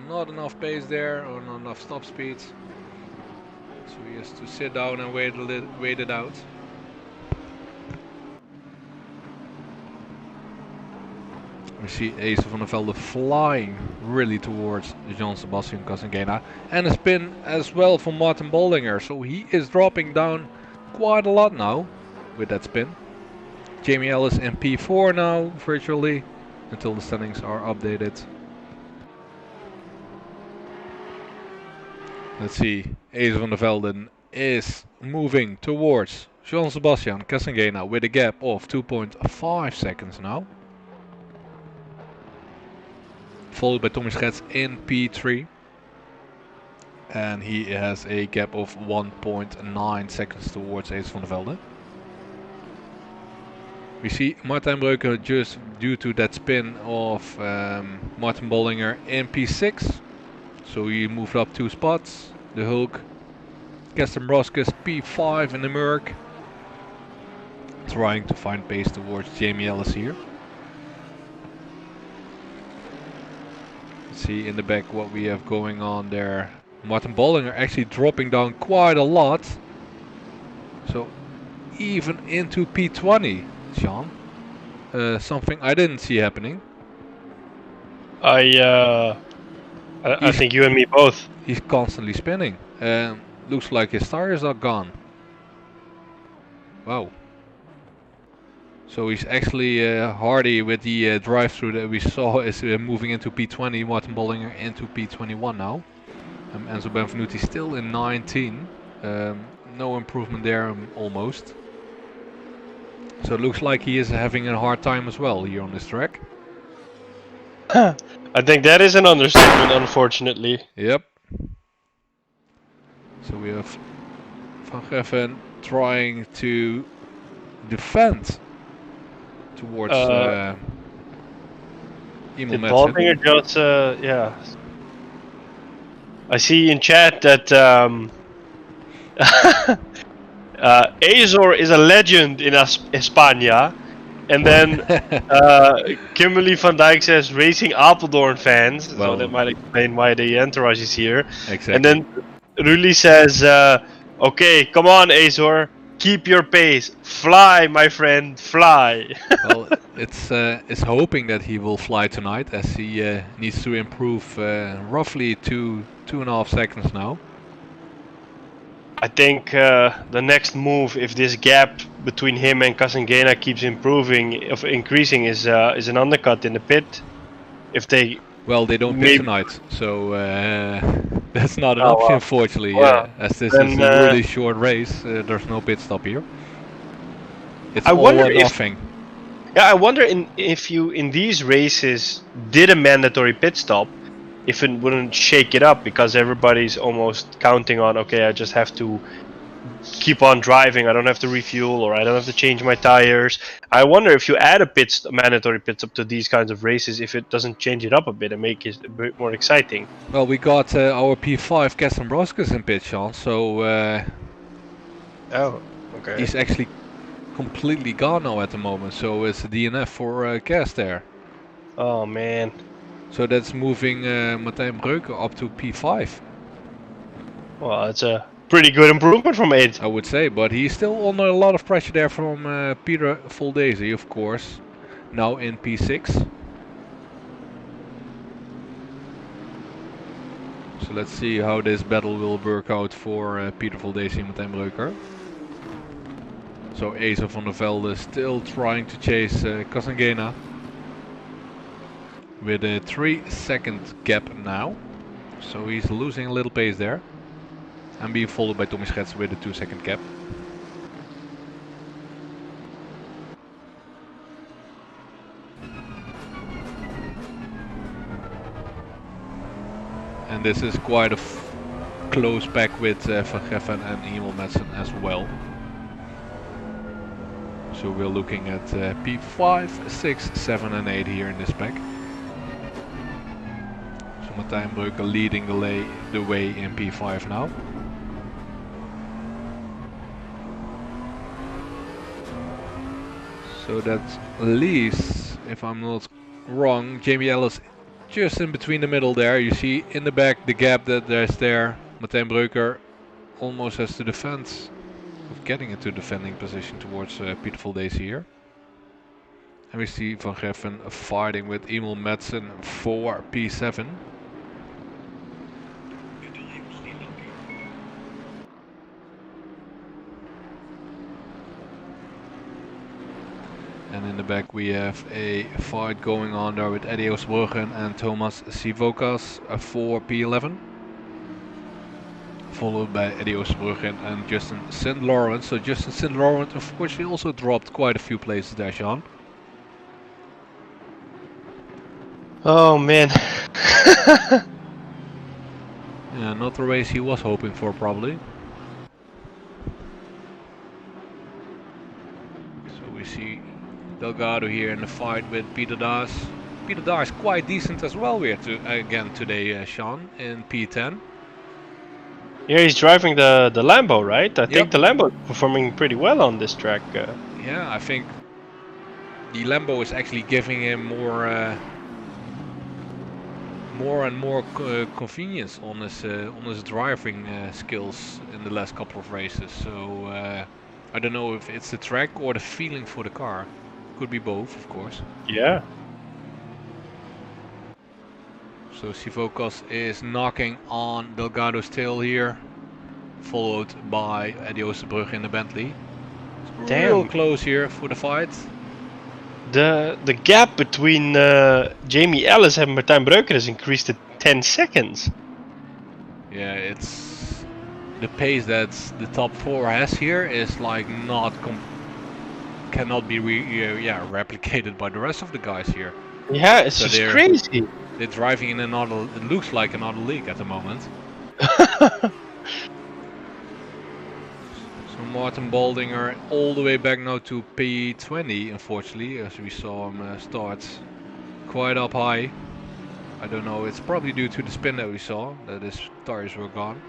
not enough pace there, or not enough stop speed. So he has to sit down and wait it out. We see Ace van der Velde flying really towards Jean-Sebastian Kasengena. And a spin as well from Martin Baldinger. So he is dropping down quite a lot now with that spin. Jamie Ellis in P4 now, virtually, until the standings are updated. Let's see, Ace van der Velde is moving towards Jean-Sebastian Kasengena with a gap of 2.5 seconds now. Followed by Tommy Schets in P3. And he has a gap of 1.9 seconds towards Ace van der Velde. We see Martin Breuker just due to that spin of Martin Bollinger in P6. So he moved up 2 spots. The Hulk, Gaston Broskis P5 in the Merc. Trying to find pace towards Jamie Ellis here. Let's see in the back what we have going on there. Martin Bollinger actually dropping down quite a lot. So even into P20, Sean. Something I didn't see happening. I think you and me both. He's constantly spinning. Looks like his tires are gone. Wow. So he's actually hardy with the drive-through that we saw is moving into P20. Martin Bollinger into P21 now. Enzo Benvenuti still in 19. No improvement there almost. So it looks like he is having a hard time as well here on this track. I think that is an understatement, unfortunately. Yep. So we have Van Geffen trying to defend towards Emil Madsen. Bollinger just, yeah. I see in chat that Azor is a legend in España. And then Kimberly van Dijk says racing Apeldoorn fans. Well, so that might explain why the entourage is here. Exactly. And then Rulli says, okay, come on Azor, keep your pace. Fly, my friend, fly. Well, it's hoping that he will fly tonight as he needs to improve roughly 2.5 seconds now. I think the next move, if this gap between him and Casengena keeps increasing, is an undercut in the pit. If they they don't pit tonight, so that's not an option, unfortunately. As this is a really short race, there's no pit stop here. It's all or nothing. Yeah, I wonder if you in these races did a mandatory pit stop, if it wouldn't shake it up, because everybody's almost counting on, okay, I just have to keep on driving, I don't have to refuel, or I don't have to change my tires. I wonder if you add a mandatory pit stop to these kinds of races, if it doesn't change it up a bit and make it a bit more exciting. Well, we got our P5 Gaston Broskis in pit, Sean, so oh, okay. He's actually completely gone now at the moment, so it's a DNF for Gas there. Oh man. So that's moving Martijn Breuker up to P5. Well, it's a pretty good improvement from 8. I would say, but he's still under a lot of pressure there from Peter Voldesi, of course. Now in P6. So let's see how this battle will work out for Peter Voldesi and Martijn Breuker. So Acer van der Velde still trying to chase Casengena. With a 3-second gap now. So he's losing a little pace there. And being followed by Tommy Schetz with a 2-second gap. And this is quite a close pack with Van Geffen and Emil Madsen as well. So we're looking at P5, 6, 7 and 8 here in this pack. So Martijn Breuker leading the way in P5 now. So that leaves, if I'm not wrong, Jamie Ellis just in between the middle there. You see in the back the gap that there's there. Martijn Breuker almost has to defend, of getting into defending position towards Peter Voldesi here. And we see Van Geffen fighting with Emil Madsen for P7. And in the back we have a fight going on there with Eddie Oostbruggen and Thomas Sivokas for P11. Followed by Eddie Oostbruggen and Justin St. Laurent. So Justin St. Laurent unfortunately also dropped quite a few places there, Sean. Oh man. Yeah, not the race he was hoping for probably. So we see Delgado here in the fight with Peter Das. Peter Das quite decent as well here again today, Sean, in P10. Yeah, he's driving the Lambo, right? I Yep. think the Lambo is performing pretty well on this track. Yeah, I think the Lambo is actually giving him more and more convenience on his driving skills in the last couple of races. So I don't know if it's the track or the feeling for the car. Could be both, of course. Yeah. So Sivokos is knocking on Delgado's tail here, followed by Eddie Oosterbrugge in the Bentley. It's real close here for the fight. The gap between Jamie Ellis and Martijn Breuker has increased to 10 seconds. Yeah, it's the pace that the top 4 has here is like cannot be replicated by the rest of the guys here. Yeah, it's so just crazy. They're driving in another, it looks like another league at the moment. So Martin Baldinger all the way back now to P20, unfortunately, as we saw him start quite up high. I don't know, it's probably due to the spin that we saw, that his tires were gone.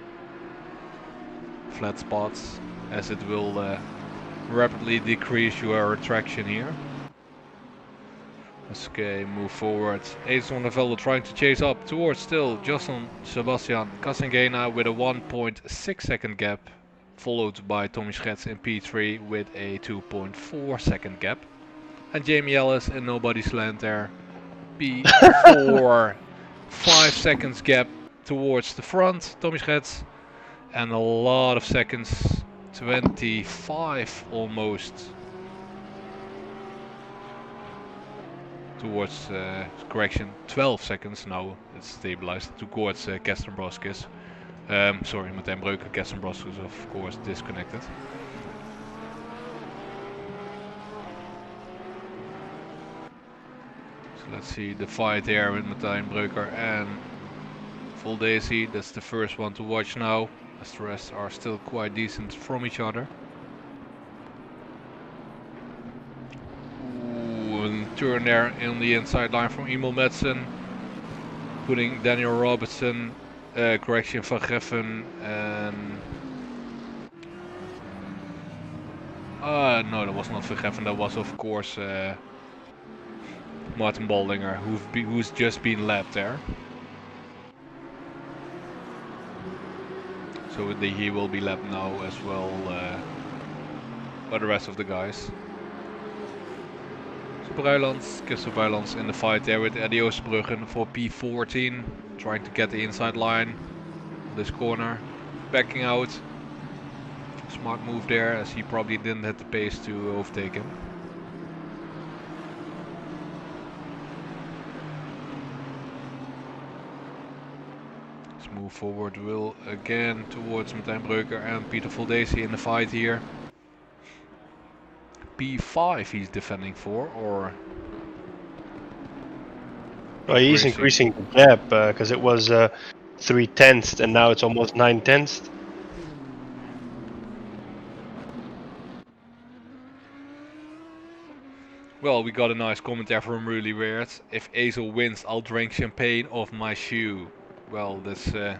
Flat spots, as it will rapidly decrease your traction here. Okay, move forward. Ace van der Velde trying to chase up towards still Justin Sebastian Casengena with a 1.6 second gap, followed by Tommy Schetz in P3 with a 2.4 second gap. And Jamie Ellis in nobody's land there. P4, 5 seconds gap towards the front, Tommy Schetz. And a lot of seconds, 25 almost. Towards, correction, 12 seconds now it's stabilized towards Kersten Broskis. Sorry, Martijn Breuker, Kersten Broskis of course disconnected. So let's see the fight here with Martijn Breuker and Voldesi. That's the first one to watch now, as the rest are still quite decent from each other. Turn there on the inside line from Emil Madsen, putting Daniel Robertson, correction, Van Geffen, and no, that was not Van Geffen, that was of course Martin Baldinger, who's just been lapped there. So he will be lapped now as well by the rest of the guys. Christopher Breilands in the fight there with Eddie Oosterbrugge for P14, trying to get the inside line on this corner, backing out. Smart move there, as he probably didn't have the pace to overtake him. Let's move forward, Will again towards Martijn Breuker and Peter Voldesi in the fight here. P5 he's defending for, or? Well, he's increasing the gap because it was 3/10 and now it's almost 9/10. Well, we got a nice comment there from Really Weird. If Azel wins, I'll drink champagne off my shoe. Well, that's a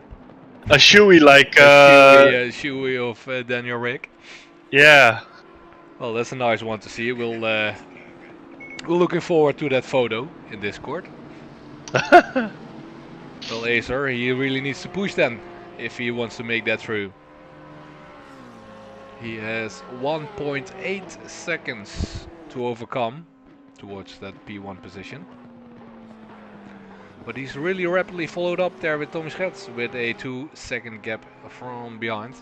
shoey like a shoey of Daniel Rick. Yeah. Well, that's a nice one to see. We're looking forward to that photo in Discord. Well, Acer, he really needs to push then if he wants to make that through. He has 1.8 seconds to overcome towards that P1 position. But he's really rapidly followed up there with Tommy Schetz with a 2-second gap from behind.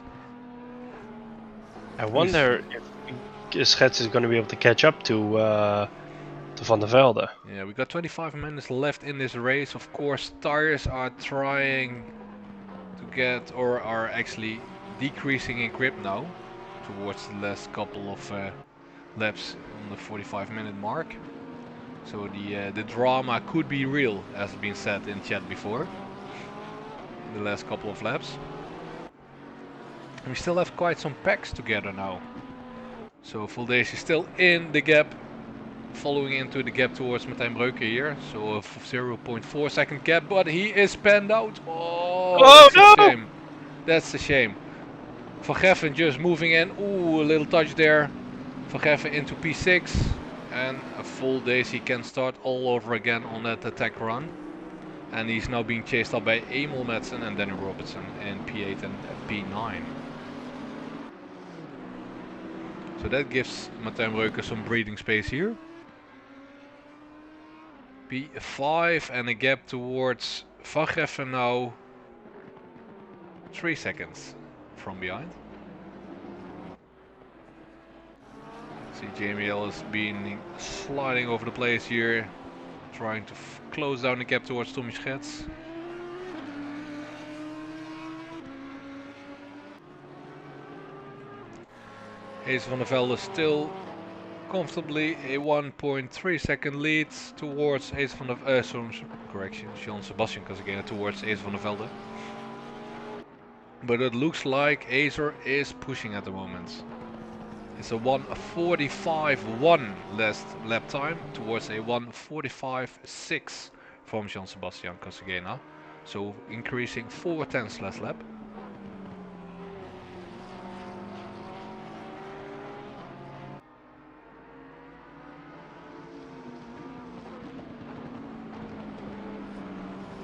I wonder if Schetz is going to be able to catch up to Van der Velde. Yeah, we got 25 minutes left in this race. Of course, tires are trying to get, or are actually decreasing in grip now towards the last couple of laps on the 45-minute mark. So the drama could be real, as has been said in chat before, in the last couple of laps. And we still have quite some packs together now. So Voldesi is still in the gap following into the gap towards Martijn Breuker here. So a 0.4 second gap, but he is panned out. Oh, that's a shame. That's a shame. Van Geffen just moving in. Ooh, a little touch there. Van Geffen into P6. And a full daisy can start all over again on that attack run. And he's now being chased up by Emil Madsen and Danny Robertson in P8 and P9. So that gives Martijn Breuker some breathing space here. P5 and a gap towards Van Geffen now 3 seconds from behind. See Jamie Ellis being sliding over the place here, trying to close down the gap towards Tommy Schets. Ace van der Velde still comfortably a 1.3 second lead towards Ace van der Jean Sebastian Casagena towards Ace van der Velde. But it looks like Acer is pushing at the moment. It's a 1:45.1 last lap time towards a 1:45.6 from Jean Sebastian Casagena. So increasing 4/10 last lap.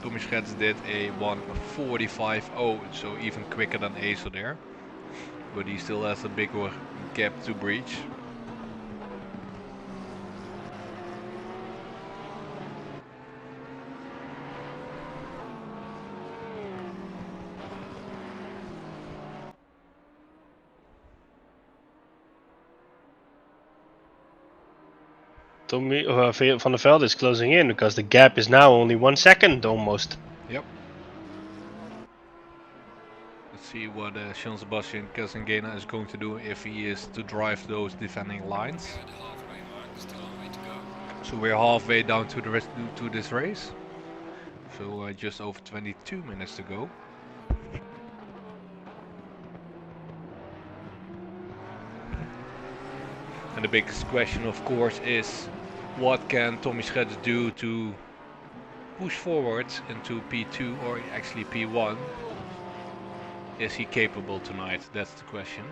Tommy Schets did a 1:45.0, so even quicker than Acer there. But he still has a bigger gap to breach. Tommy van der Velde is closing in because the gap is now only 1 second almost. Yep. Let's see what Jean Sebastian Casagena is going to do if he is to drive those defending lines. So we're halfway down to the rest to this race. So just over 22 minutes to go. And the biggest question, of course, is what can Tommy Schets do to push forward into P2 or actually P1? Is he capable tonight? That's the question.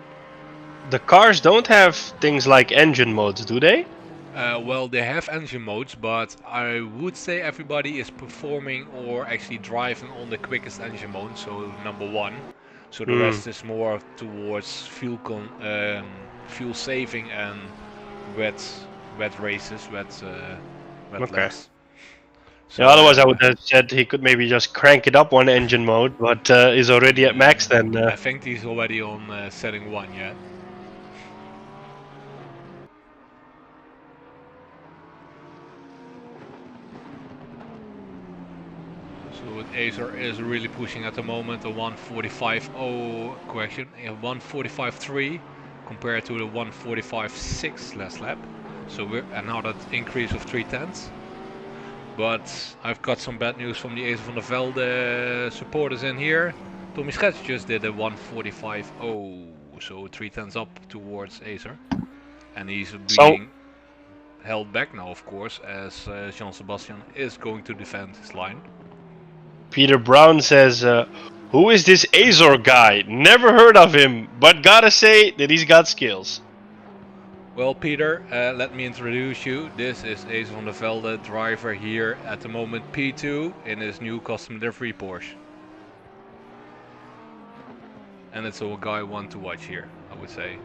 The cars don't have things like engine modes, do they? Well, they have engine modes, but I would say everybody is performing or actually driving on the quickest engine mode, so number 1. So the rest is more towards fuel saving and wet races, wet laps. So, yeah, otherwise I would have said he could maybe just crank it up one engine mode, but is already at max then. I think he's already on setting 1, yeah. So Acer is really pushing at the moment, a 1:45.0 correction, a 1:45.3 compared to the 1:45.6 last lap. So we're another increase of 3/10. But I've got some bad news from the Ace van der Velde supporters in here. Tommy Schets just did a 1:45.0, so 3/10 up towards Acer. And he's being held back now, of course, as Jean Sebastian is going to defend his line. Peter Brown says, who is this Azor guy? Never heard of him, but gotta say that he's got skills. Well, Peter, let me introduce you. This is Ace van der Velde, driver here at the moment P2 in his new custom livery Porsche. And it's a guy one to watch here, I would say.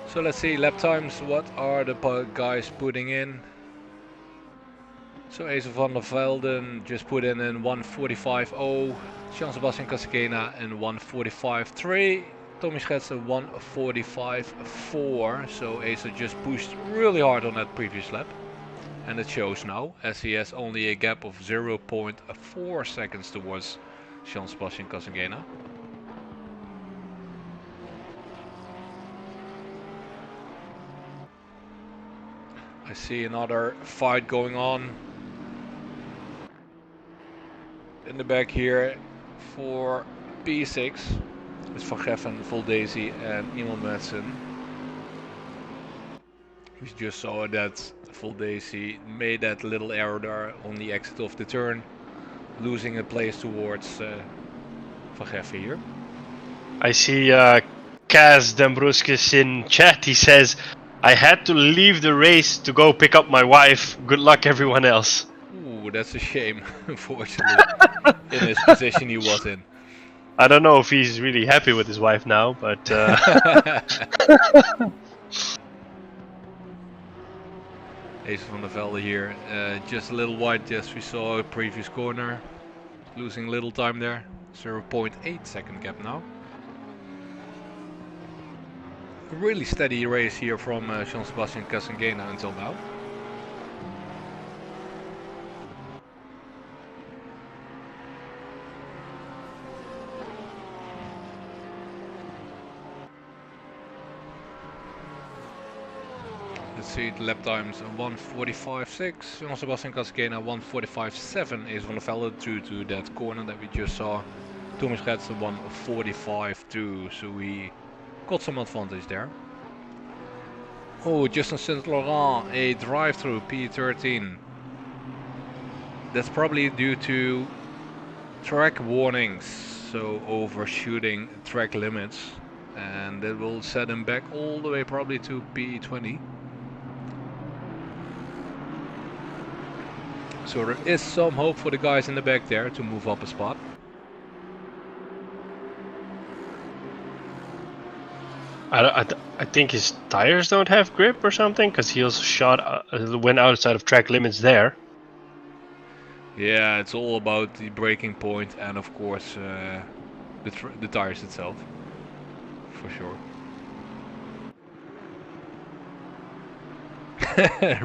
So let's see lap times, what are the guys putting in? So Ace van der Velde just put in 1:45.0, Jean Sebastian Casagena in 1:45.3, Tommy Schets 1:45.4, so Ace just pushed really hard on that previous lap. And it shows now, as he has only a gap of 0.4 seconds towards Jean Sebastian Casagena. I see another fight going on in the back here for P6. It's Van Geffen, Full Daisy and Emil Madsen. We just saw that Full Daisy made that little error there on the exit of the turn, losing a place towards Van Geffen here. I see Kaz Dembruskis in chat. He says, I had to leave the race to go pick up my wife. Good luck everyone else. Ooh, that's a shame, unfortunately, in his position he was in. I don't know if he's really happy with his wife now, but... Ace van der Velde here, just a little wide as we saw a previous corner. Losing little time there, 0.8 second gap now. A really steady race here from Jean-Sebastian Casangena until now. Let's see, the lap times 1:45.6, Jean-Sebastian Casangena 1:45.7 is van der Velde due to that corner that we just saw. Thomas Getz 1:45.2, so we got some advantage there. Oh, Justin St. Laurent, a drive-through P13. That's probably due to track warnings, so overshooting track limits, and that will set him back all the way probably to P20. So there is some hope for the guys in the back there to move up a spot. I think his tires don't have grip or something, because he also went outside of track limits there. Yeah, it's all about the braking point and of course the tires itself, for sure.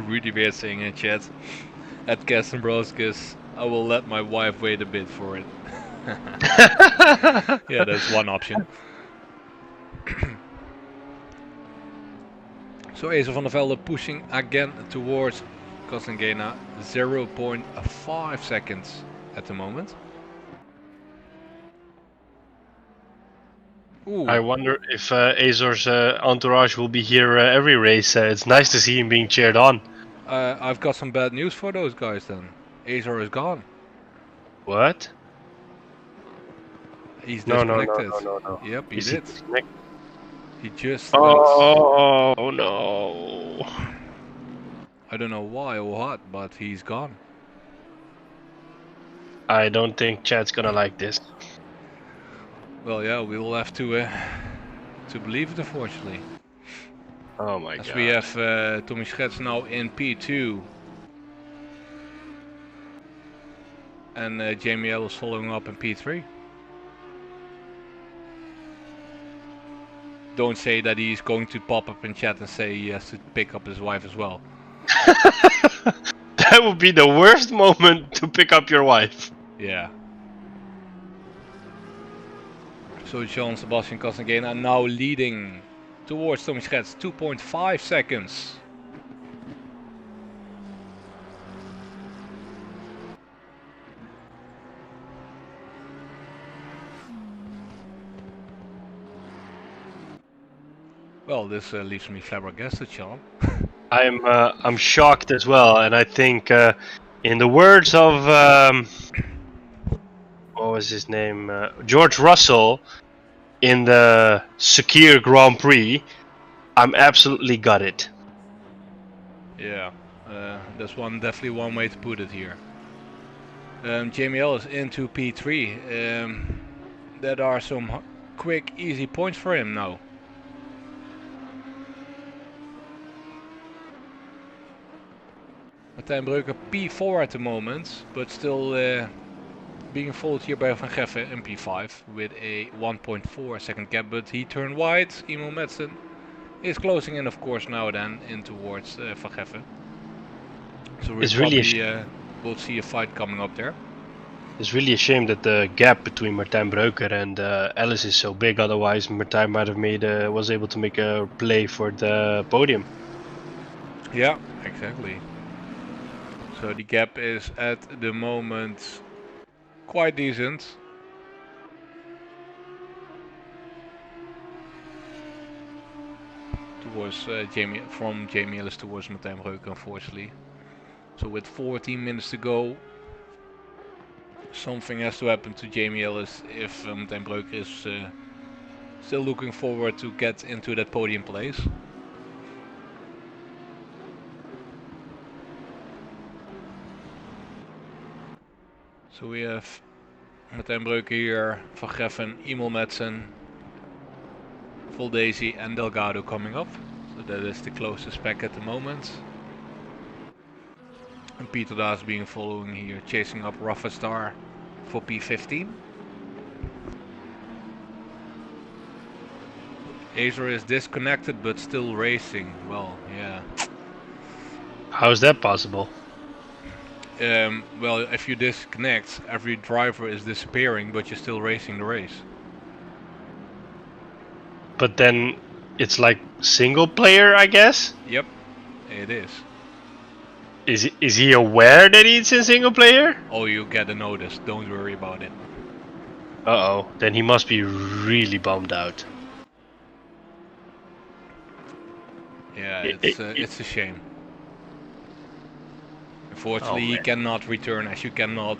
Rudy Bear saying in chat, at Kastenbroskis, I will let my wife wait a bit for it. Yeah, that's one option. So Ace van der Velde pushing again towards Casangena, 0.5 seconds at the moment. Ooh. I wonder if Azor's entourage will be here every race. It's nice to see him being cheered on. I've got some bad news for those guys then. Azor is gone. What? He's disconnected. No. Yep, he did. He just Oh no. I don't know why or what, but he's gone. I don't think chat's gonna like this. Well, yeah, we will have to believe it, unfortunately. Oh my god. As we have Tommy Schetz now in P2. And Jamie L is following up in P3. Don't say that he's going to pop up in chat and say he has to pick up his wife as well. That would be the worst moment to pick up your wife. Yeah. So Jean-Sebastian Casangena now leading towards Tommy Schetz, 2.5 seconds. Well, this leaves me flabbergasted, Sean. I'm shocked as well, and I think in the words of what was his name, George Russell, in the Sakir Grand Prix, I'm absolutely gutted. Yeah, that's definitely one way to put it here. Jamie L is into P3. There are some quick, easy points for him now. Martijn Breuker P4 at the moment, but still being followed here by Van Geffen in P5 with a 1.4 second gap, but he turned wide. Emil Madsen is closing in, of course, now then in towards Van Geffen. So we probably will see a fight coming up there. It's really a shame that the gap between Martijn Breuker and Ellis is so big, otherwise Martijn might have was able to make a play for the podium. Yeah, exactly. So the gap is at the moment quite decent. Towards from Jamie Ellis towards Martijn Breuker, unfortunately. So with 14 minutes to go, something has to happen to Jamie Ellis if Martijn Breuker is still looking forward to get into that podium place. So we have Martijn Breuker here, Van Geffen, Emil Madsen, Voldesi and Delgado coming up. So that is the closest pack at the moment. And Peter Das being following here, chasing up Rafa Star for P15. Acer is disconnected but still racing. Well, yeah. How is that possible? Well, if you disconnect, every driver is disappearing, but you're still racing the race. But then it's like single player, I guess? Yep, it is. Is he aware that it's in single player? Oh, you get a notice, don't worry about it. Uh-oh, then he must be really bummed out. Yeah, it's a shame. Unfortunately, he cannot return as you cannot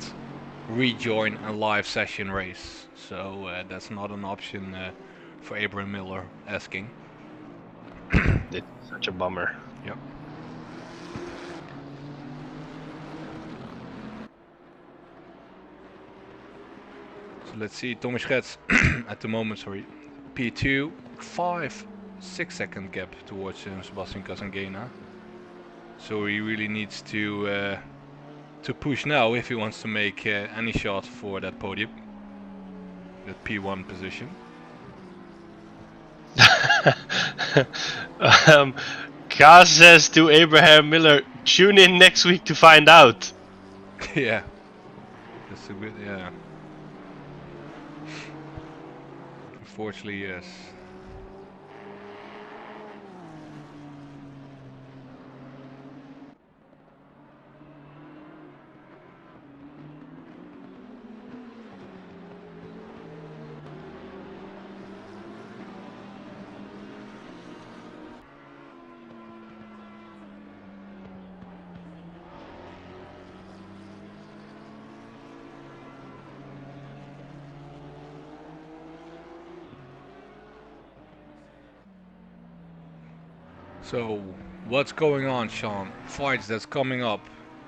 rejoin a live session race. So that's not an option for Abraham Miller asking. It's such a bummer. Yep. So let's see, Tommy Schets at the moment, sorry, P2, 5-6 second gap towards Sebastian Casangena. So he really needs to push now if he wants to make any shot for that podium, that P1 position. Kaz says to Abraham Miller, tune in next week to find out. Yeah, that's a bit, yeah. Unfortunately, yes. So, what's going on, Sean? Fights that's coming up.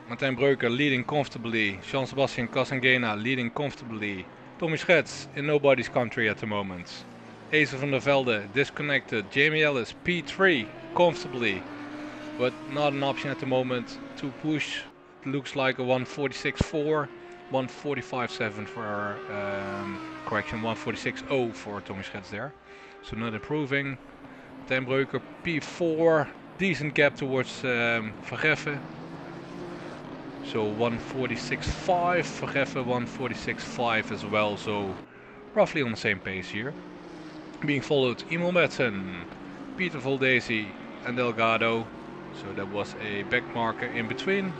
Martijn Breuker leading comfortably. Jean-Sebastian Casangena leading comfortably. Tommy Schets in nobody's country at the moment. Ace van der Velde disconnected. Jamie Ellis P3 comfortably. But not an option at the moment to push. It looks like a 146.4. 145.7 for, correction, 146.0 for Tommy Schets there. So not improving. Martijn Breuker P4, decent gap towards Van Geffen. So 146.5, Van Geffen 146.5 as well, so roughly on the same pace here. Being followed Emil Madsen, Peter Voldesi and Delgado, so that was a back marker in between.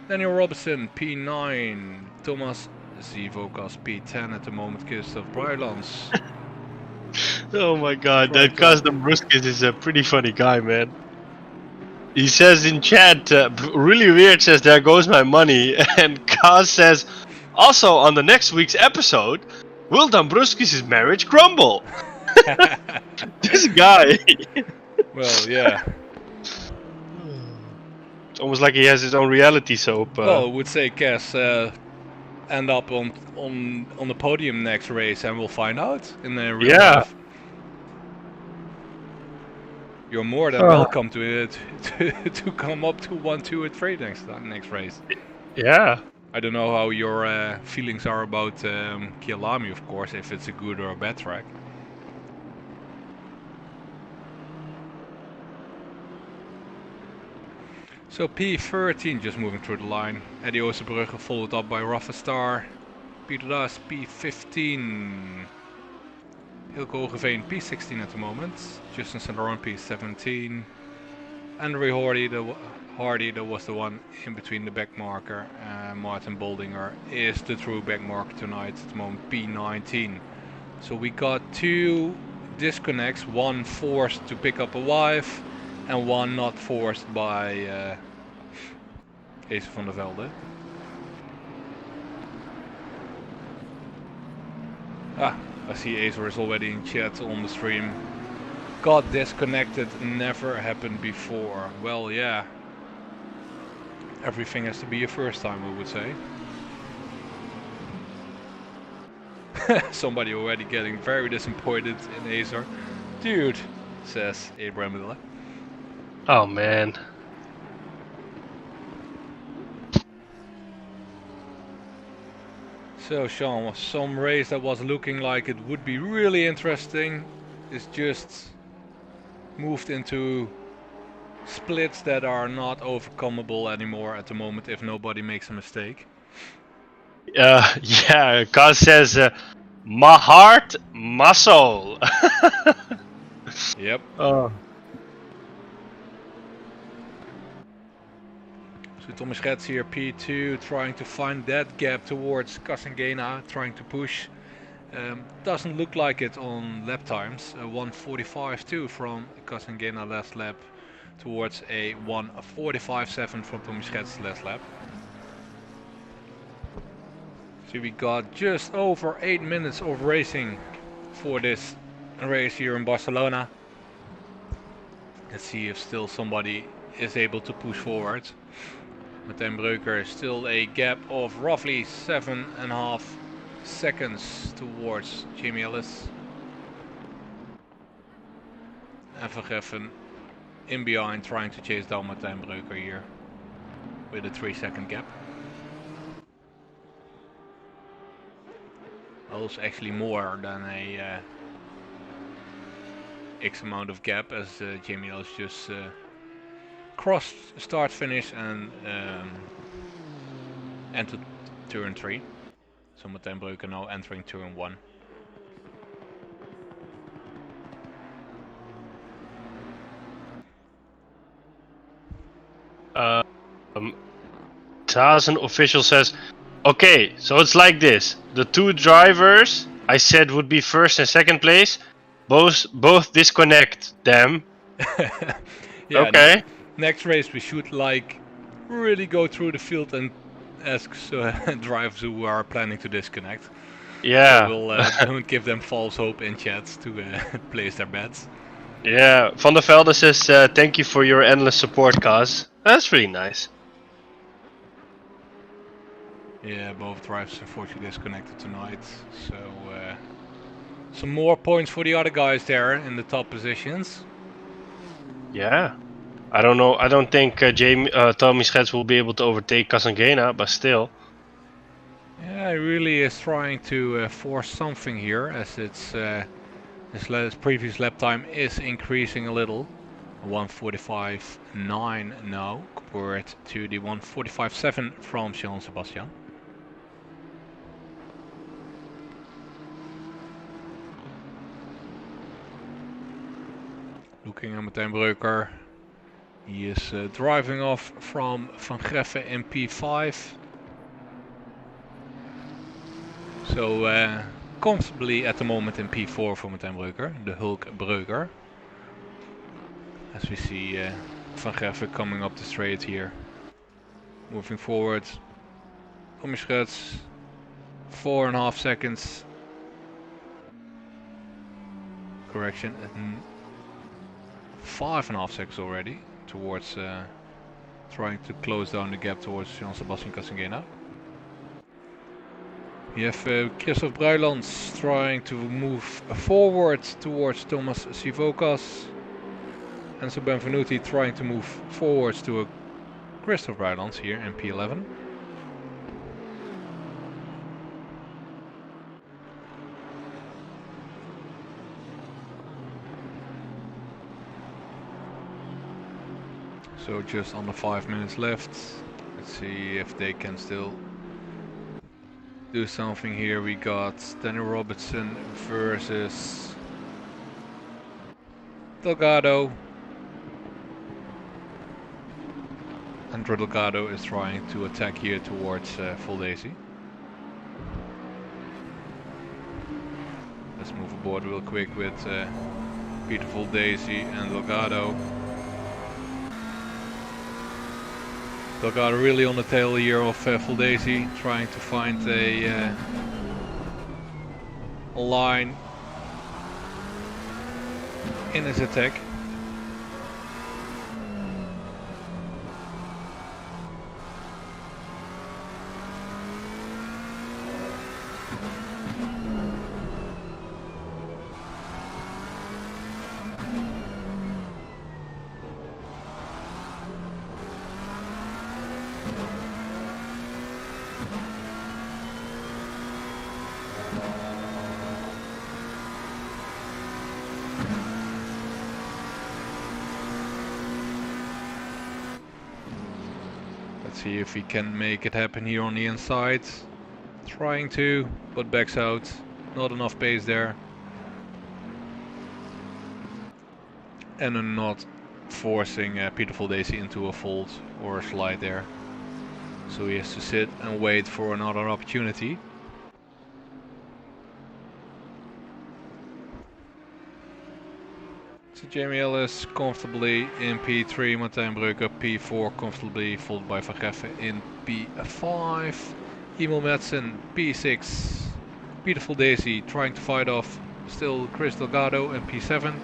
Daniel Robinson P9, Thomas Zivokas P10 at the moment, Christoph Breilands. Oh my god, that Custom Bruskis is a pretty funny guy, man. He says in chat, really weird, says there goes my money. And Kaz says, also on the next week's episode, will Dombruskis' marriage crumble? This guy. Well, yeah. It's almost like he has his own reality soap. Well, I would say Cass end up on the podium next race, and we'll find out in the real life. You're more than welcome to come up to 1, 2, and 3 next race. Yeah. I don't know how your feelings are about Kyalami, of course, if it's a good or a bad track. So P13 just moving through the line. Eddie Oosterbrugge followed up by Rafa Star. Peter Das P15. Hilke Hogeveen P16 at the moment. Justin St. Laurent P17. Andre Hardy, that was the one in between the back marker. Martin Boldinger is the true back marker tonight at the moment, P19. So we got 2 disconnects, one forced to pick up a wife and one not forced by Ace van der Velde. I see Acer is already in chat on the stream. Got disconnected, never happened before. Well, yeah. Everything has to be a first time, I would say. Somebody already getting very disappointed in Acer. Dude, says Abraham. Oh man. So Sean, some race that was looking like it would be really interesting is just moved into splits that are not overcomable anymore at the moment if nobody makes a mistake. Yeah, Kaz says, my heart, my soul. Yep. Oh. So Thomas Rets here, P2, trying to find that gap towards Casengena, trying to push. Doesn't look like it on lap times. 1:45.2 from Casengena last lap towards a 1:45.7 from Thomas Rets last lap. So we got just over 8 minutes of racing for this race here in Barcelona. Let's see if still somebody is able to push forward. Martijn Breuker, still a gap of roughly 7.5 seconds towards Jamie Ellis. And Vergeffen in behind, trying to chase down Martijn Breuker here with a 3-second gap. Well, it's actually more than a X amount of gap, as Jamie Ellis just crossed start finish and entered turn 3. So Martijn Breuker now entering turn 1. Tazen official says, okay, so it's like this. The 2 drivers I said would be first and second place, both disconnect them. Yeah, okay. Next race we should like really go through the field and ask drivers who are planning to disconnect. Yeah. So we'll don't give them false hope in chats to place their bets. Yeah, Van der Velde says, thank you for your endless support, Kaz. That's really nice. Yeah, both drivers unfortunately disconnected tonight. So some more points for the other guys there in the top positions. Yeah. I don't know. I don't think Tommy Schets will be able to overtake Casengena, but still. Yeah, he really is trying to force something here, as it's his previous lap time is increasing a little. 1:45.9 now compared to the 1:45.7 from Jean Sebastian. Looking at Martijn Breuker. He is driving off from Van Greffen in P5. So comfortably at the moment in P4 for Martijn Breuker, the Hulk Breuker. As we see Van Greffen coming up the straight here. Moving forward. Thomas Rets, 4.5 seconds. Correction, 5.5 seconds already towards trying to close down the gap towards Jean-Sebastian Casengena. We have Christophe Bruilands trying to move forward towards Thomas Sivokas. Enzo Benvenuti trying to move forwards to a Christophe Bruilands here in P11. So just under 5 minutes left. Let's see if they can still do something here. We got Daniel Robertson versus Delgado. Alessandro Delgado is trying to attack here towards Full Daisy. Let's move aboard real quick with Beautiful Daisy and Delgado. Delgado really on the tail here of Full Daisy, trying to find a line in his attack. Let's see if he can make it happen here on the inside. Trying to, but backs out. Not enough pace there. And I'm not forcing Beautiful Daisy into a fault or a slide there. So he has to sit and wait for another opportunity. So Jamie Ellis comfortably in P3, Martijn Breuker P4 comfortably, followed by Van Geffen in P5. Emil Madsen P6. Beautiful Daisy trying to fight off still Chris Delgado in P7.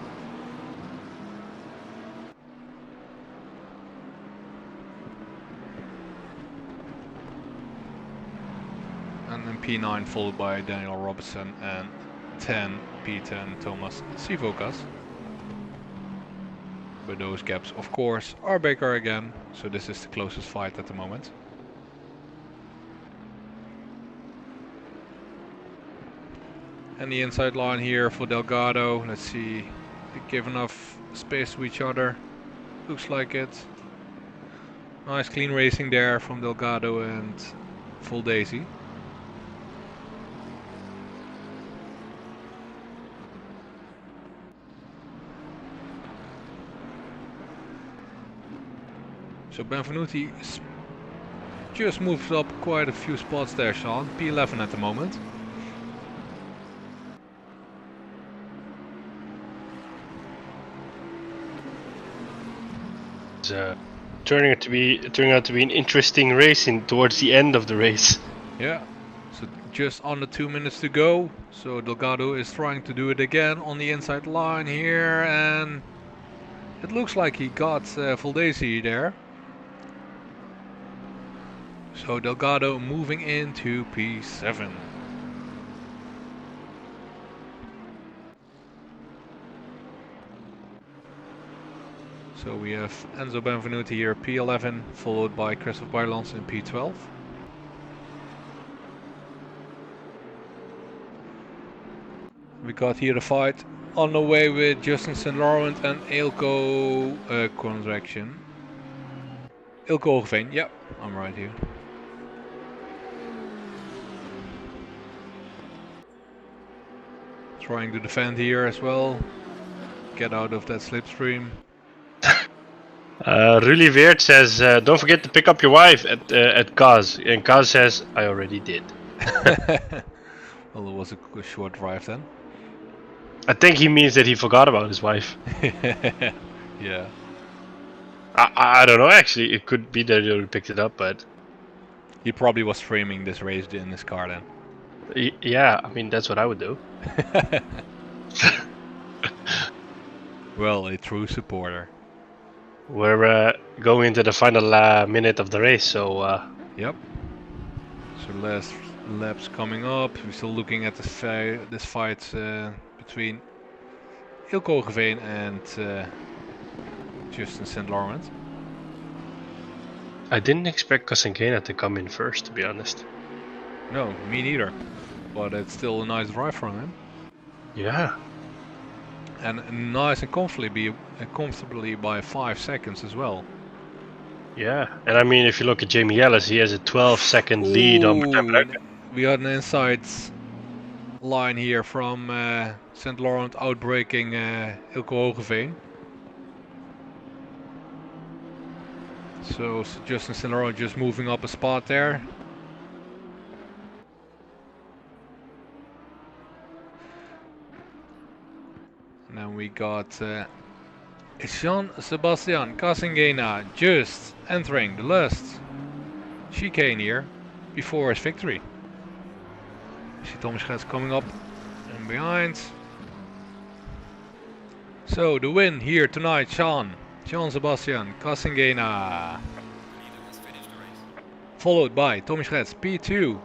And then P9 followed by Daniel Robertson and P10 Thomas Sivokas. But those gaps of course are bigger again, so this is the closest fight at the moment. And the inside line here for Delgado, let's see, they give enough space to each other, looks like it. Nice clean racing there from Delgado and Full Daisy. So Benvenuti just moved up quite a few spots there, Sean. P11 at the moment. It's turning out to be an interesting race towards the end of the race. Yeah. So just under 2 minutes to go. So Delgado is trying to do it again on the inside line here, and it looks like he got Full Daisy there. So Delgado moving into P7. So we have Enzo Benvenuti here P11, followed by Christophe Bijlans in P12. We got here the fight on the way with Justin St. Laurent and Eelco Contraction. Eelco Hoogeveen, yep, I'm right here. Trying to defend here as well. Get out of that slipstream. Really weird says, don't forget to pick up your wife at Kaz. And Kaz says, I already did. Well, it was a short drive then. I think he means that he forgot about his wife. Yeah. I don't know, actually. It could be that he already picked it up, but... He probably was streaming this race in his car then. Yeah, I mean, that's what I would do. Well, a true supporter. We're going into the final minute of the race, so... Yep. So last laps coming up. We're still looking at this fight between Eelco Hoogeveen and Justin St. Laurent. I didn't expect Kasankena to come in first, to be honest. No, me neither. But it's still a nice drive from him. Yeah. And nice and comfortably by 5 seconds as well. Yeah, and I mean, if you look at Jamie Ellis, he has a 12-second lead on Martijn Breuker. We got an inside line here from St. Laurent outbreaking Eelco Hoogeveen. So Justin Cinero just moving up a spot there. And then we got Jean-Sebastian Casingena just entering the last chicane here before his victory. I see Tom Schets coming up and behind. So the win here tonight, Jean-Sebastian Casingena. Followed by Tommy Schets P2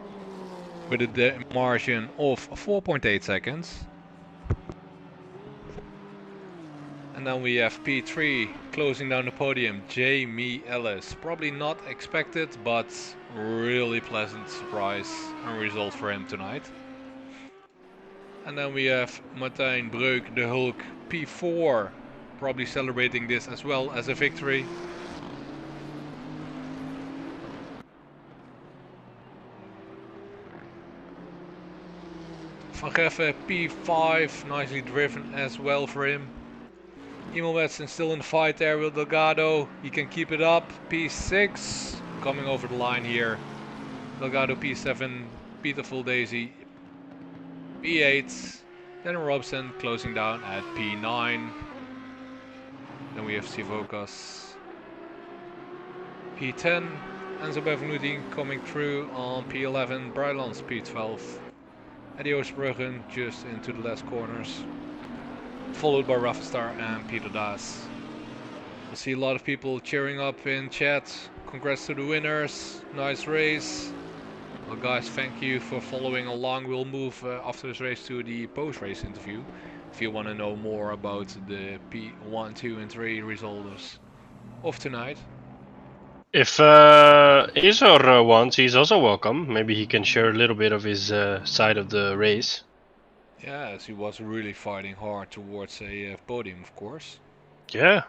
with a margin of 4.8 seconds. And then we have P3 closing down the podium, Jamie Ellis. Probably not expected, but really pleasant surprise and result for him tonight. And then we have Martijn Breuk, the Hulk, P4. Probably celebrating this as well as a victory. Van Geffen, P5, nicely driven as well for him. Emil Madsen still in the fight there with Delgado. He can keep it up. P6 coming over the line here. Delgado P7, Beautiful Daisy P8. Daniel Robson closing down at P9. Then we have Sivocas P10. Enzo Benvenuti coming through on P11. Brylands P12. Eddie Oostbruggen just into the last corners. Followed by Rafa Star and Peter Das. I see a lot of people cheering up in chat. Congrats to the winners. Nice race. Well guys, thank you for following along. We'll move after this race to the post-race interview. If you want to know more about the P1, 2 and 3 results of tonight. If Izor wants, he's also welcome. Maybe he can share a little bit of his side of the race. Yeah, as he was really fighting hard towards a podium, of course. Yeah.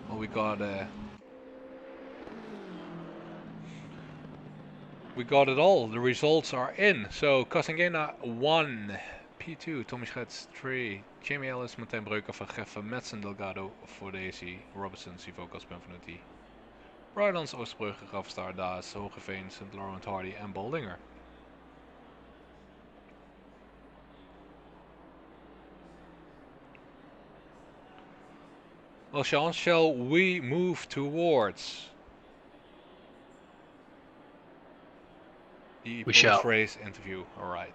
Well, we got it all. The results are in. So Casingena 1, P2, Tommy Schets 3, Jamie Ellis, Martijn Breuker, Van Geffen, Madsen, Delgado, Daisy, Robertson, Sivocas, Benvenuti, Brylands, Oostbrugge, Grafstar, Daas, Hogeveen, St. Laurent, Hardy and Baldinger. Well, Sean, shall we move towards the post-race interview? Alright.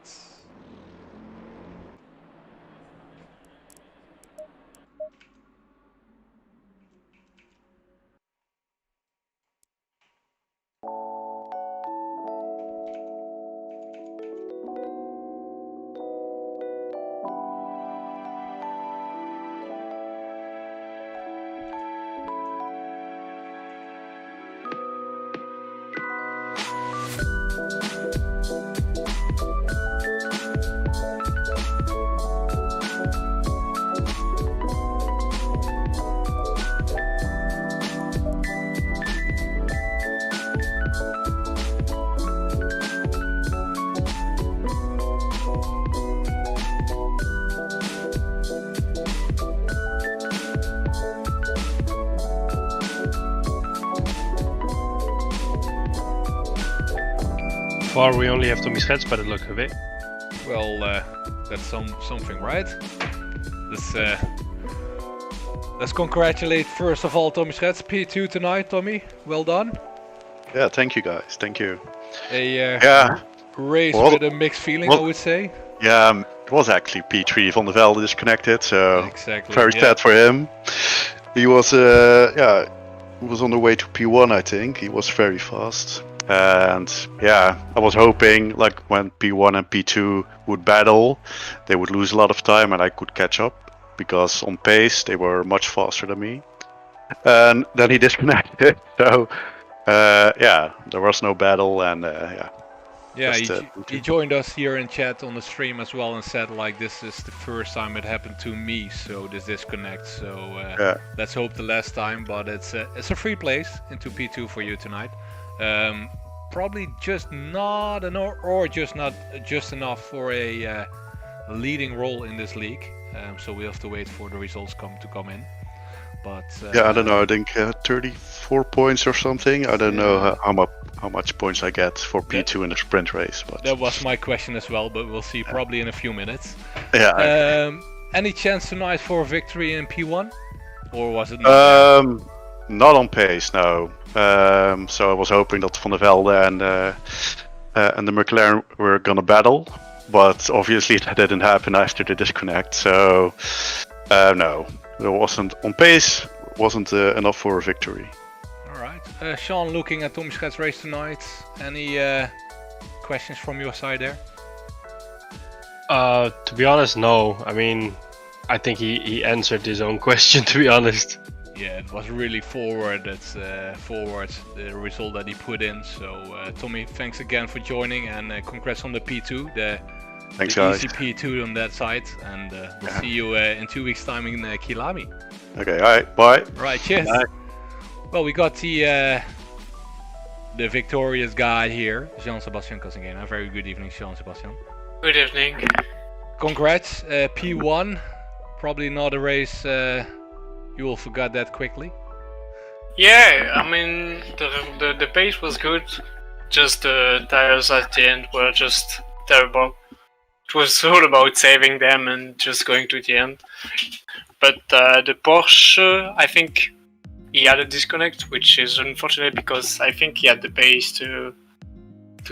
Far we only have Tommy Schets by the look of it. Well, that's something, right? Let's congratulate first of all Tommy Schets, P2 tonight, Tommy. Well done. Yeah, thank you guys. Thank you. A race with a mixed feeling, I would say. Yeah, it was actually P3 Van der Velde disconnected, so exactly, very sad for him. He was he was on the way to P1, I think. He was very fast. And yeah, I was hoping like when P1 and P2 would battle, they would lose a lot of time and I could catch up, because on pace they were much faster than me. And then he disconnected, so yeah, there was no battle, and yeah, he joined us here in chat on the stream as well and said like, this is the first time it happened to me, so this disconnect, so let's hope the last time. But it's a free place into P2 for you tonight. Probably just not enough, or just enough for a leading role in this league. so we have to wait for the results to come in. But yeah, I don't know. I think 34 points or something. I don't know how much points I get for P2 in the sprint race. But that was my question as well. But we'll see probably in a few minutes. Yeah. Any chance tonight for a victory in P1, or was it not? Not on pace, no. So I was hoping that Van der Velde and the McLaren were gonna battle, but obviously that didn't happen after the disconnect. So no, it wasn't on pace. Wasn't enough for a victory. All right, Sean, looking at Tommy Sched's race tonight, any questions from your side there? To be honest, no. I mean, I think he answered his own question, to be honest. Yeah, it was really forward the result that he put in. So Tommy, thanks again for joining, and congrats on the P2, Thanks, the guys. easy P2 on that side, and we'll see you in 2 weeks' time in Kilami. Okay, alright, bye. Right, cheers. Bye. Well, we got the victorious guy here, Jean-Sebastian Casingena. Very good evening, Jean-Sebastian. Good evening. Congrats, P1. Probably not a race you will forget that quickly. Yeah, I mean the pace was good. Just the tires at the end were just terrible. It was all about saving them and just going to the end. But the Porsche, I think he had a disconnect, which is unfortunate because I think he had the pace to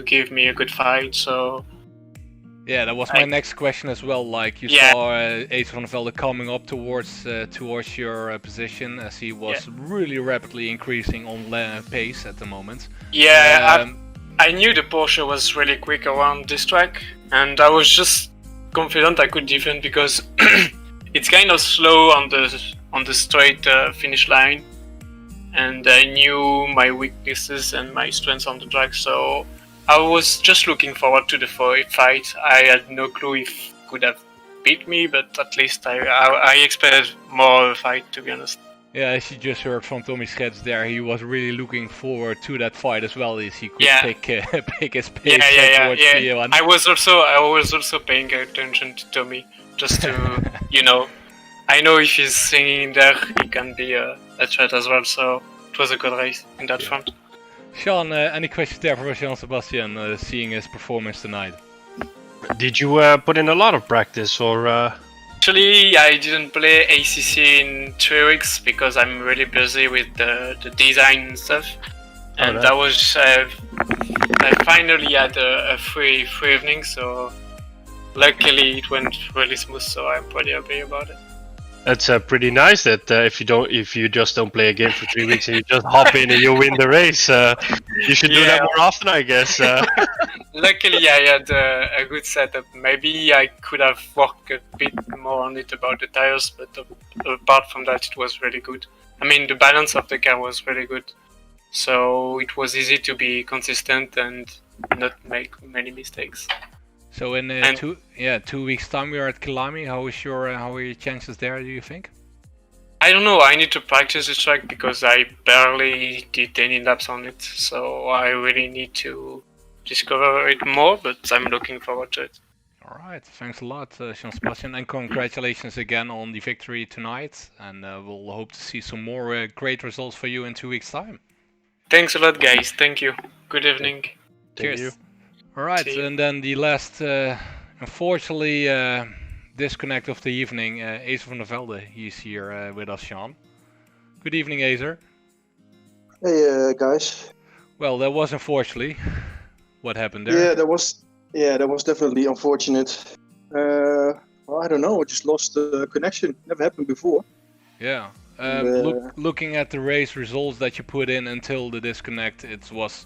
give me a good fight. So yeah, that was my next question as well. Like you saw Ace van der Velde coming up towards your position as he was really rapidly increasing on pace at the moment. Yeah, I knew the Porsche was really quick around this track, and I was just confident I could defend because it's kind of slow on the straight finish line, and I knew my weaknesses and my strengths on the track, so I was just looking forward to the fight. I had no clue if he could have beat me, but at least I expected more of a fight, to be honest. Yeah, as you just heard from Tommy Schets there, he was really looking forward to that fight as well, as he could pick his pace towards P1. I was also paying attention to Tommy, just to, I know if he's singing there, he can be a threat as well, so it was a good race in that front. Sean, any questions there for Jean-Sebastian, seeing his performance tonight? Did you put in a lot of practice, or? Actually, I didn't play ACC in 3 weeks because I'm really busy with the design and stuff. And that was I finally had a free evening, so luckily it went really smooth. So I'm pretty happy about it. That's pretty nice that if you just don't play a game for 3 weeks and you just hop in and you win the race, you should do that more often, I guess. Luckily, I had a good setup. Maybe I could have worked a bit more on it about the tires, but apart from that, it was really good. I mean, the balance of the car was really good, so it was easy to be consistent and not make many mistakes. So in 2 weeks' time we are at Kilami. How are your chances there, do you think? I don't know. I need to practice the track because I barely did any laps on it. So I really need to discover it more, but I'm looking forward to it. All right. Thanks a lot, Jean-Sebastian, and congratulations again on the victory tonight. And we'll hope to see some more great results for you in 2 weeks' time. Thanks a lot, guys. Thank you. Good evening. Cheers. Thank you. All right, and then the last, unfortunately, disconnect of the evening, Ace van der Velde. He's here with us, Sean. Good evening, Acer. Hey, guys. Well, that was unfortunately what happened there. Yeah, that was definitely unfortunate. Well, I don't know. I just lost the connection. Never happened before. Yeah. Looking at the race results that you put in until the disconnect, it was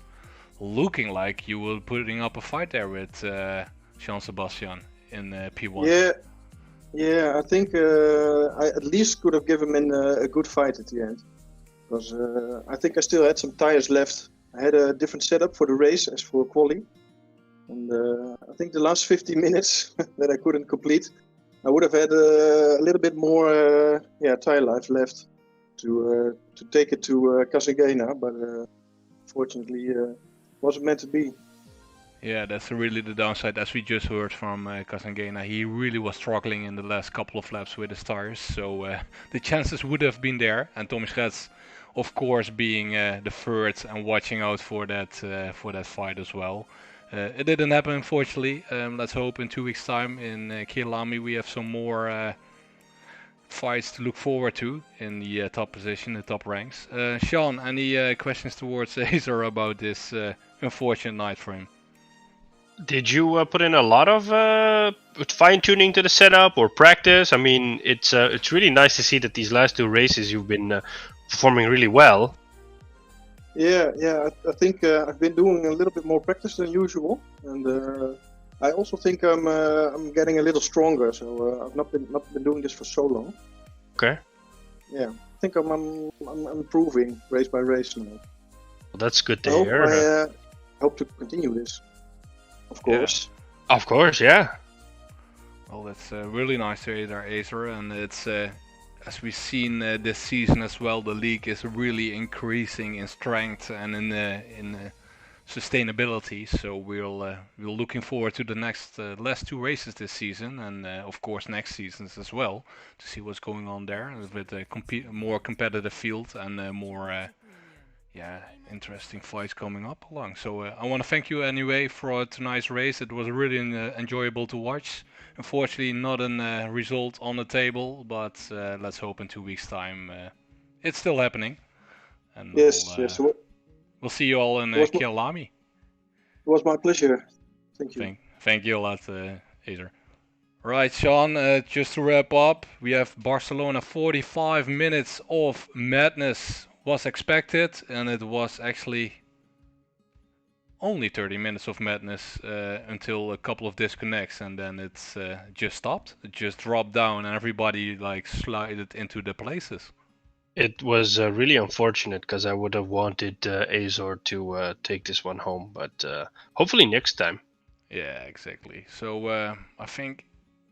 looking like you were putting up a fight there with Jean-Sebastian in P1. Yeah, I think I at least could have given him a good fight at the end. Because I think I still had some tires left. I had a different setup for the race as for quali. And I think the last 50 minutes that I couldn't complete, I would have had a little bit more tire life left to take it to Casingena, but unfortunately wasn't meant to be. Yeah, that's really the downside. As we just heard from Kazangena, he really was struggling in the last couple of laps with his tires. So the chances would have been there. And Tommy Schatz, of course, being the third and watching out for that fight as well. It didn't happen, unfortunately. Let's hope in 2 weeks' time in Kyalami we have some more fights to look forward to in the top position, the top ranks. Sean, any questions towards Acer about this unfortunate night for him? Did you put in a lot of fine tuning to the setup or practice? I mean, it's really nice to see that these last 2 races you've been performing really well. Yeah, I think I've been doing a little bit more practice than usual, and I also think I'm getting a little stronger. So I've not been doing this for so long. Okay. Yeah, I think I'm improving race by race now. Well, that's good to hear. I hope to continue this, of course. Yeah. Of course, yeah. Well, that's really nice to hear there, Acer, and it's as we've seen this season as well, the league is really increasing in strength and in sustainability. So we're looking forward to the next last 2 races this season, and of course next seasons as well, to see what's going on there with a more competitive field and more interesting fights coming up along. So I want to thank you anyway for tonight's race. It was really enjoyable to watch. Unfortunately, not a result on the table, but let's hope in 2 weeks' time it's still happening. And yes. We'll see you all in Kyalami. It was my pleasure. Thank you. Thank you a lot, Acer. Right, Sean, just to wrap up, we have Barcelona. 45 minutes of madness was expected, and it was actually only 30 minutes of madness until a couple of disconnects, and then it's just stopped. It just dropped down, and everybody like slided into the places. It was really unfortunate because I would have wanted Azor to take this one home, but hopefully next time. Yeah, exactly. So I think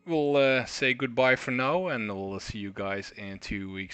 we'll say goodbye for now, and we'll see you guys in 2 weeks.